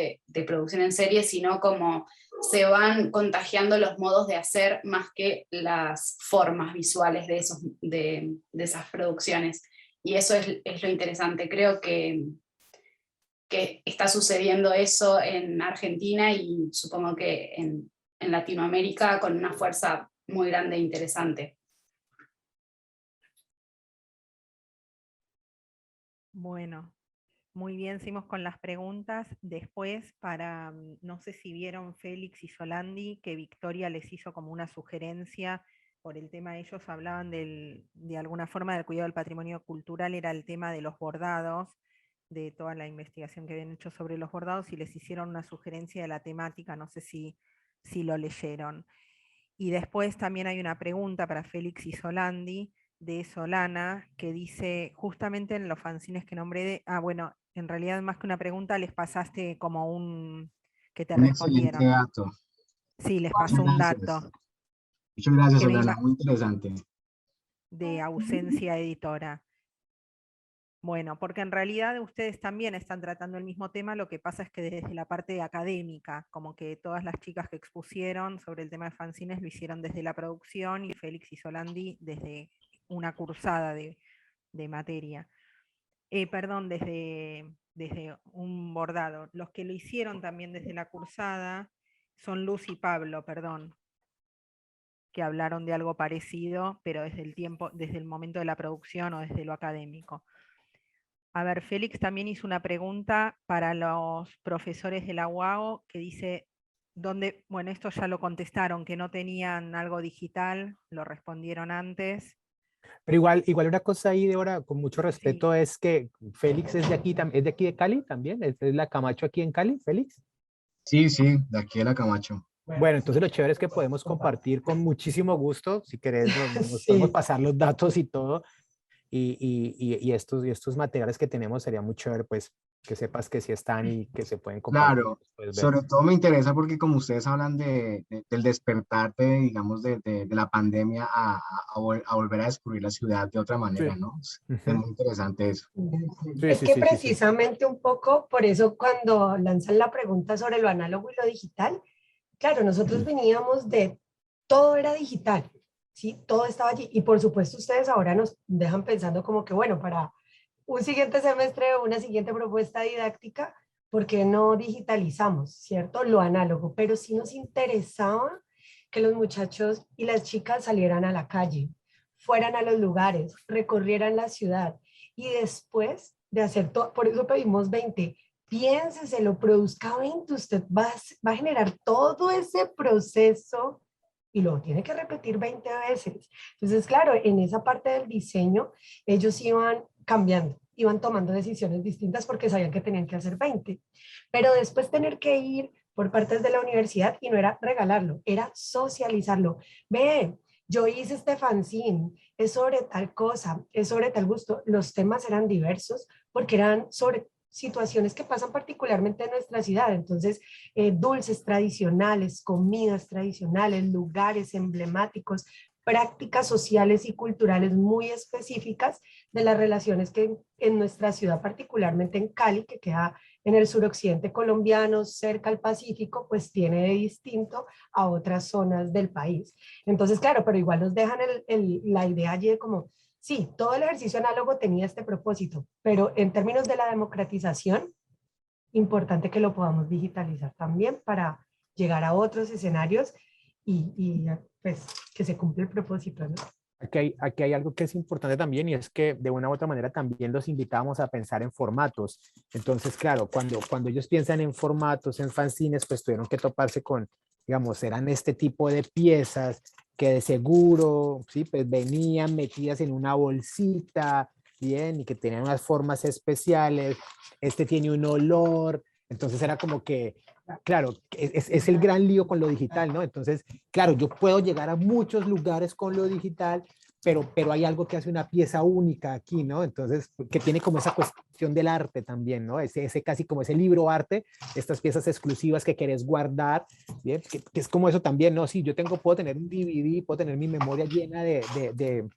producción en serie, sino como se van contagiando los modos de hacer más que las formas visuales de esas producciones. Y eso es lo interesante. Creo que está sucediendo eso en Argentina, y supongo que en Latinoamérica con una fuerza muy grande e interesante. Bueno, muy bien, seguimos con las preguntas. Después, no sé si vieron Félix y Solandi, que Victoria les hizo como una sugerencia por el tema, ellos hablaban de alguna forma del cuidado del patrimonio cultural, era el tema de los bordados, de toda la investigación que habían hecho sobre los bordados, y les hicieron una sugerencia de la temática, no sé si lo leyeron. Y después también hay una pregunta para Félix y Solandi, de Solana, que dice, justamente en los fanzines que nombré, bueno, en realidad más que una pregunta, les pasaste como que te Un excelente respondieron. dato. Sí, les pasó un dato. Muchas gracias, que me Solana, muy interesante. De Ausencia Editora. Bueno, porque en realidad ustedes también están tratando el mismo tema, lo que pasa es que desde la parte académica, como que todas las chicas que expusieron sobre el tema de fanzines lo hicieron desde la producción, y Félix y Solandi desde una cursada de materia. Perdón, desde un bordado. Los que lo hicieron también desde la cursada son Luz y Pablo, perdón, que hablaron de algo parecido, pero desde el momento de la producción o desde lo académico. A ver, Félix también hizo una pregunta para los profesores de la UAO que dice, bueno, esto ya lo contestaron, que no tenían algo digital, lo respondieron antes. Pero igual una cosa ahí, Débora, con mucho respeto, es que Félix es de aquí, es de aquí de Cali también, es la Camacho aquí en Cali, Félix. Sí, sí, de aquí de la Camacho. Bueno, entonces lo chévere es que podemos compartir con muchísimo gusto, si querés, nos podemos Sí. pasar los datos y todo, y estos materiales que tenemos sería muy chévere, pues, que sepas que sí están y que se pueden compartir, Claro, puedes ver. sobre todo me interesa porque como ustedes hablan del despertar digamos, de la pandemia a volver a descubrir la ciudad de otra manera, Sí. ¿no? Es Ujú. muy interesante eso. Sí, Es sí, que sí, sí, sí. precisamente un poco por eso cuando lanzan la pregunta sobre lo análogo y lo digital, claro, nosotros veníamos de todo era digital, ¿sí? Todo estaba allí. Y por supuesto ustedes ahora nos dejan pensando como que, bueno, para un siguiente semestre o una siguiente propuesta didáctica, ¿por qué no digitalizamos, cierto? Lo análogo, pero sí nos interesaba que los muchachos y las chicas salieran a la calle, fueran a los lugares, recorrieran la ciudad y después de hacer todo, por eso pedimos 20, piénseselo, produzca 20, usted va a generar todo ese proceso y luego tiene que repetir 20 veces. Entonces, claro, en esa parte del diseño, ellos iban cambiando, iban tomando decisiones distintas porque sabían que tenían que hacer 20. Pero después tener que ir por partes de la universidad y no era regalarlo, era socializarlo. Ve, yo hice este fanzine, es sobre tal cosa, es sobre tal gusto. Los temas eran diversos porque eran sobre situaciones que pasan particularmente en nuestra ciudad. Entonces, dulces tradicionales, comidas tradicionales, lugares emblemáticos, prácticas sociales y culturales muy específicas de las relaciones que en nuestra ciudad, particularmente en Cali, que queda en el suroccidente colombiano, cerca al Pacífico, pues tiene de distinto a otras zonas del país. Entonces, claro, pero igual nos dejan la idea allí de como, sí, todo el ejercicio análogo tenía este propósito, pero en términos de la democratización, importante que lo podamos digitalizar también para llegar a otros escenarios y pues que se cumpla el propósito, ¿no? Aquí hay algo que es importante también y es que de una u otra manera también los invitamos a pensar en formatos. Entonces, claro, cuando ellos piensan en formatos, en fanzines, pues tuvieron que toparse con, digamos, eran este tipo de piezas que de seguro, sí, pues venían metidas en una bolsita, bien, y que tenían unas formas especiales. Este tiene un olor, entonces era como que, claro, es el gran lío con lo digital, ¿no? Entonces, claro, yo puedo llegar a muchos lugares con lo digital, pero hay algo que hace una pieza única aquí, ¿no? Entonces, que tiene como esa cuestión del arte también, ¿no? Ese casi como ese libro arte, estas piezas exclusivas que querés guardar, ¿bien? Que es como eso también, ¿no? Sí, puedo tener un DVD, puedo tener mi memoria llena de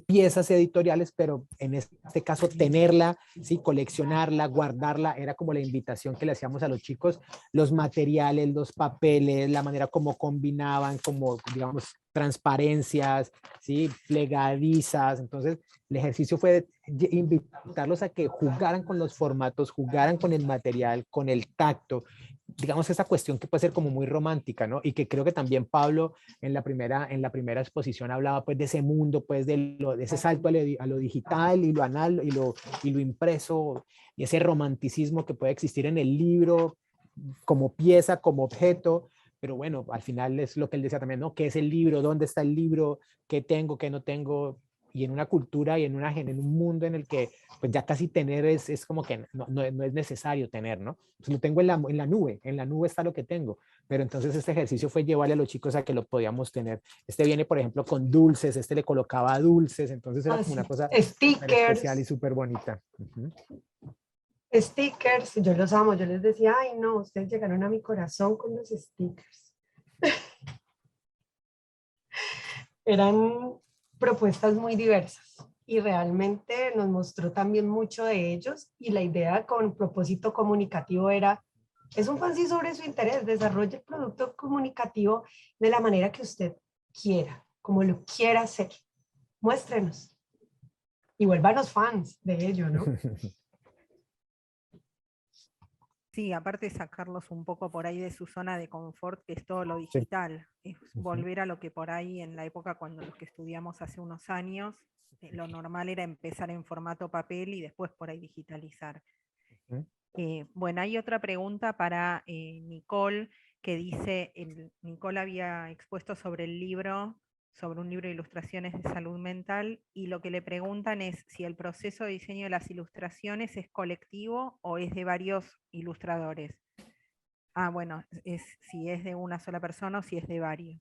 piezas editoriales, pero en este caso tenerla, ¿sí? Coleccionarla, guardarla, era como la invitación que le hacíamos a los chicos, los materiales, los papeles, la manera como combinaban, como, digamos, transparencias, ¿sí? Plegadizas. Entonces, el ejercicio fue invitarlos a que jugaran con los formatos, jugaran con el material, con el tacto, digamos, esa cuestión que puede ser como muy romántica, ¿no? Y que creo que también Pablo en la primera exposición hablaba pues de ese mundo, pues de ese salto a lo digital y lo anal y lo impreso y ese romanticismo que puede existir en el libro como pieza, como objeto, pero bueno, al final es lo que él decía también, ¿no? ¿Qué es el libro? ¿Dónde está el libro? ¿Qué tengo? ¿Qué no tengo? Y en una cultura y en un mundo en el que pues ya casi tener es como que no es necesario tener, ¿no? Pues lo tengo en la nube está lo que tengo, pero entonces este ejercicio fue llevarle a los chicos a que lo podíamos tener. Este viene, por ejemplo, con dulces, este le colocaba dulces, entonces era como una cosa súper especial y súper bonita. Stickers, yo los amo, yo les decía, ay no, ustedes llegaron a mi corazón con los stickers. Eran propuestas muy diversas y realmente nos mostró también mucho de ellos y la idea con propósito comunicativo era, es un fanzine sobre su interés, desarrolle el producto comunicativo de la manera que usted quiera, como lo quiera hacer, muéstrenos y vuélvanos fans de ello, ¿no? Sí, aparte sacarlos un poco por ahí de su zona de confort, que es todo lo digital, es volver a lo que por ahí en la época cuando los que estudiamos hace unos años, lo normal era empezar en formato papel y después por ahí digitalizar. Bueno, hay otra pregunta para Nicole, que dice, Nicole había expuesto sobre el libro sobre un libro de ilustraciones de salud mental, y lo que le preguntan es si el proceso de diseño de las ilustraciones es colectivo o es de varios ilustradores. Ah, bueno, si es de una sola persona o si es de varios.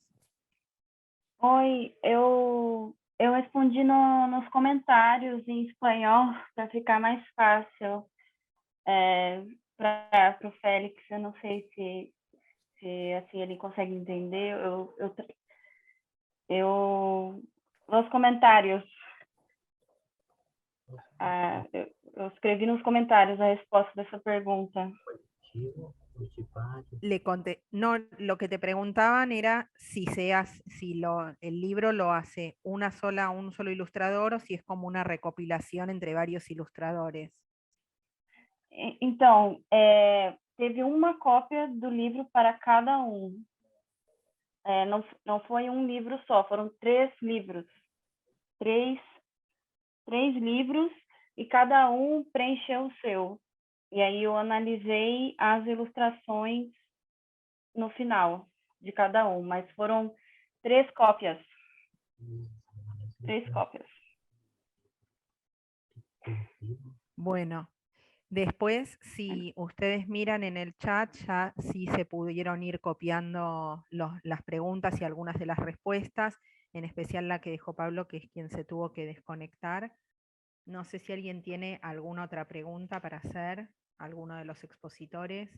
Oi, eu respondi nos comentários em espanhol para ficar mais fácil para o Félix. Eu não sei se assim ele consegue entender. Nos comentários, eu escrevi nos comentários a resposta dessa pergunta. No, lo que te preguntaban era si el libro lo hace un solo ilustrador o si es como una recopilación entre varios ilustradores. Então, teve uma cópia do livro para cada um. Não foi um livro só, foram 3 livros. 3 livros e cada um preencheu o seu. E aí eu analisei as ilustrações no final de cada um, mas foram 3 cópias. 3 cópias. Bueno, después, si ustedes miran en el chat, ya sí se pudieron ir copiando las preguntas y algunas de las respuestas, en especial la que dejó Pablo, que es quien se tuvo que desconectar. No sé si alguien tiene alguna otra pregunta para hacer, alguno de los expositores.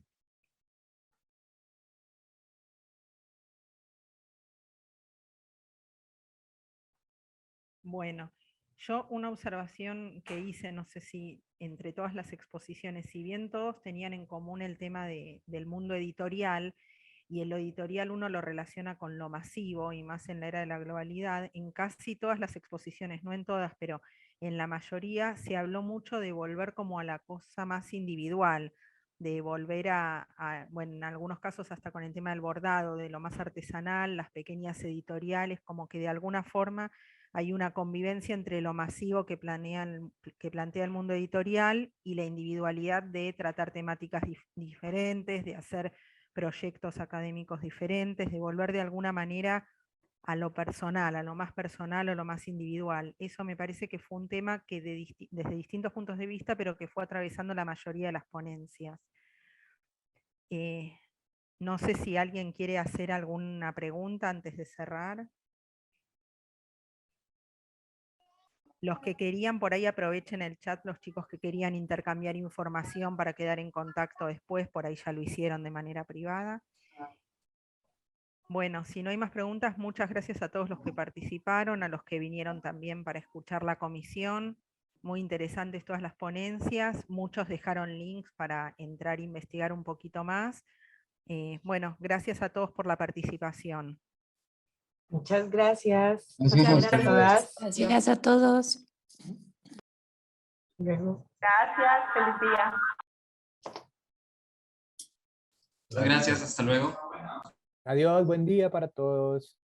Bueno, yo una observación que hice, no sé si entre todas las exposiciones, si bien todos tenían en común el tema del mundo editorial, y en lo editorial uno lo relaciona con lo masivo, y más en la era de la globalidad, en casi todas las exposiciones, no en todas, pero en la mayoría se habló mucho de volver como a la cosa más individual, de volver bueno, en algunos casos hasta con el tema del bordado, de lo más artesanal, las pequeñas editoriales, como que de alguna forma hay una convivencia entre lo masivo que plantea el mundo editorial y la individualidad de tratar temáticas diferentes, de hacer proyectos académicos diferentes, de volver de alguna manera a lo personal, a lo más personal o lo más individual. Eso me parece que fue un tema que desde distintos puntos de vista, pero que fue atravesando la mayoría de las ponencias. No sé si alguien quiere hacer alguna pregunta antes de cerrar. Los que querían, por ahí aprovechen el chat, los chicos que querían intercambiar información para quedar en contacto después, por ahí ya lo hicieron de manera privada. Bueno, si no hay más preguntas, muchas gracias a todos los que participaron, a los que vinieron también para escuchar la comisión. Muy interesantes todas las ponencias, muchos dejaron links para entrar a investigar un poquito más. Bueno, gracias a todos por la participación. Muchas gracias. Gracias a ustedes. Gracias a todos. Gracias, feliz día. Gracias, hasta luego. Adiós, buen día para todos.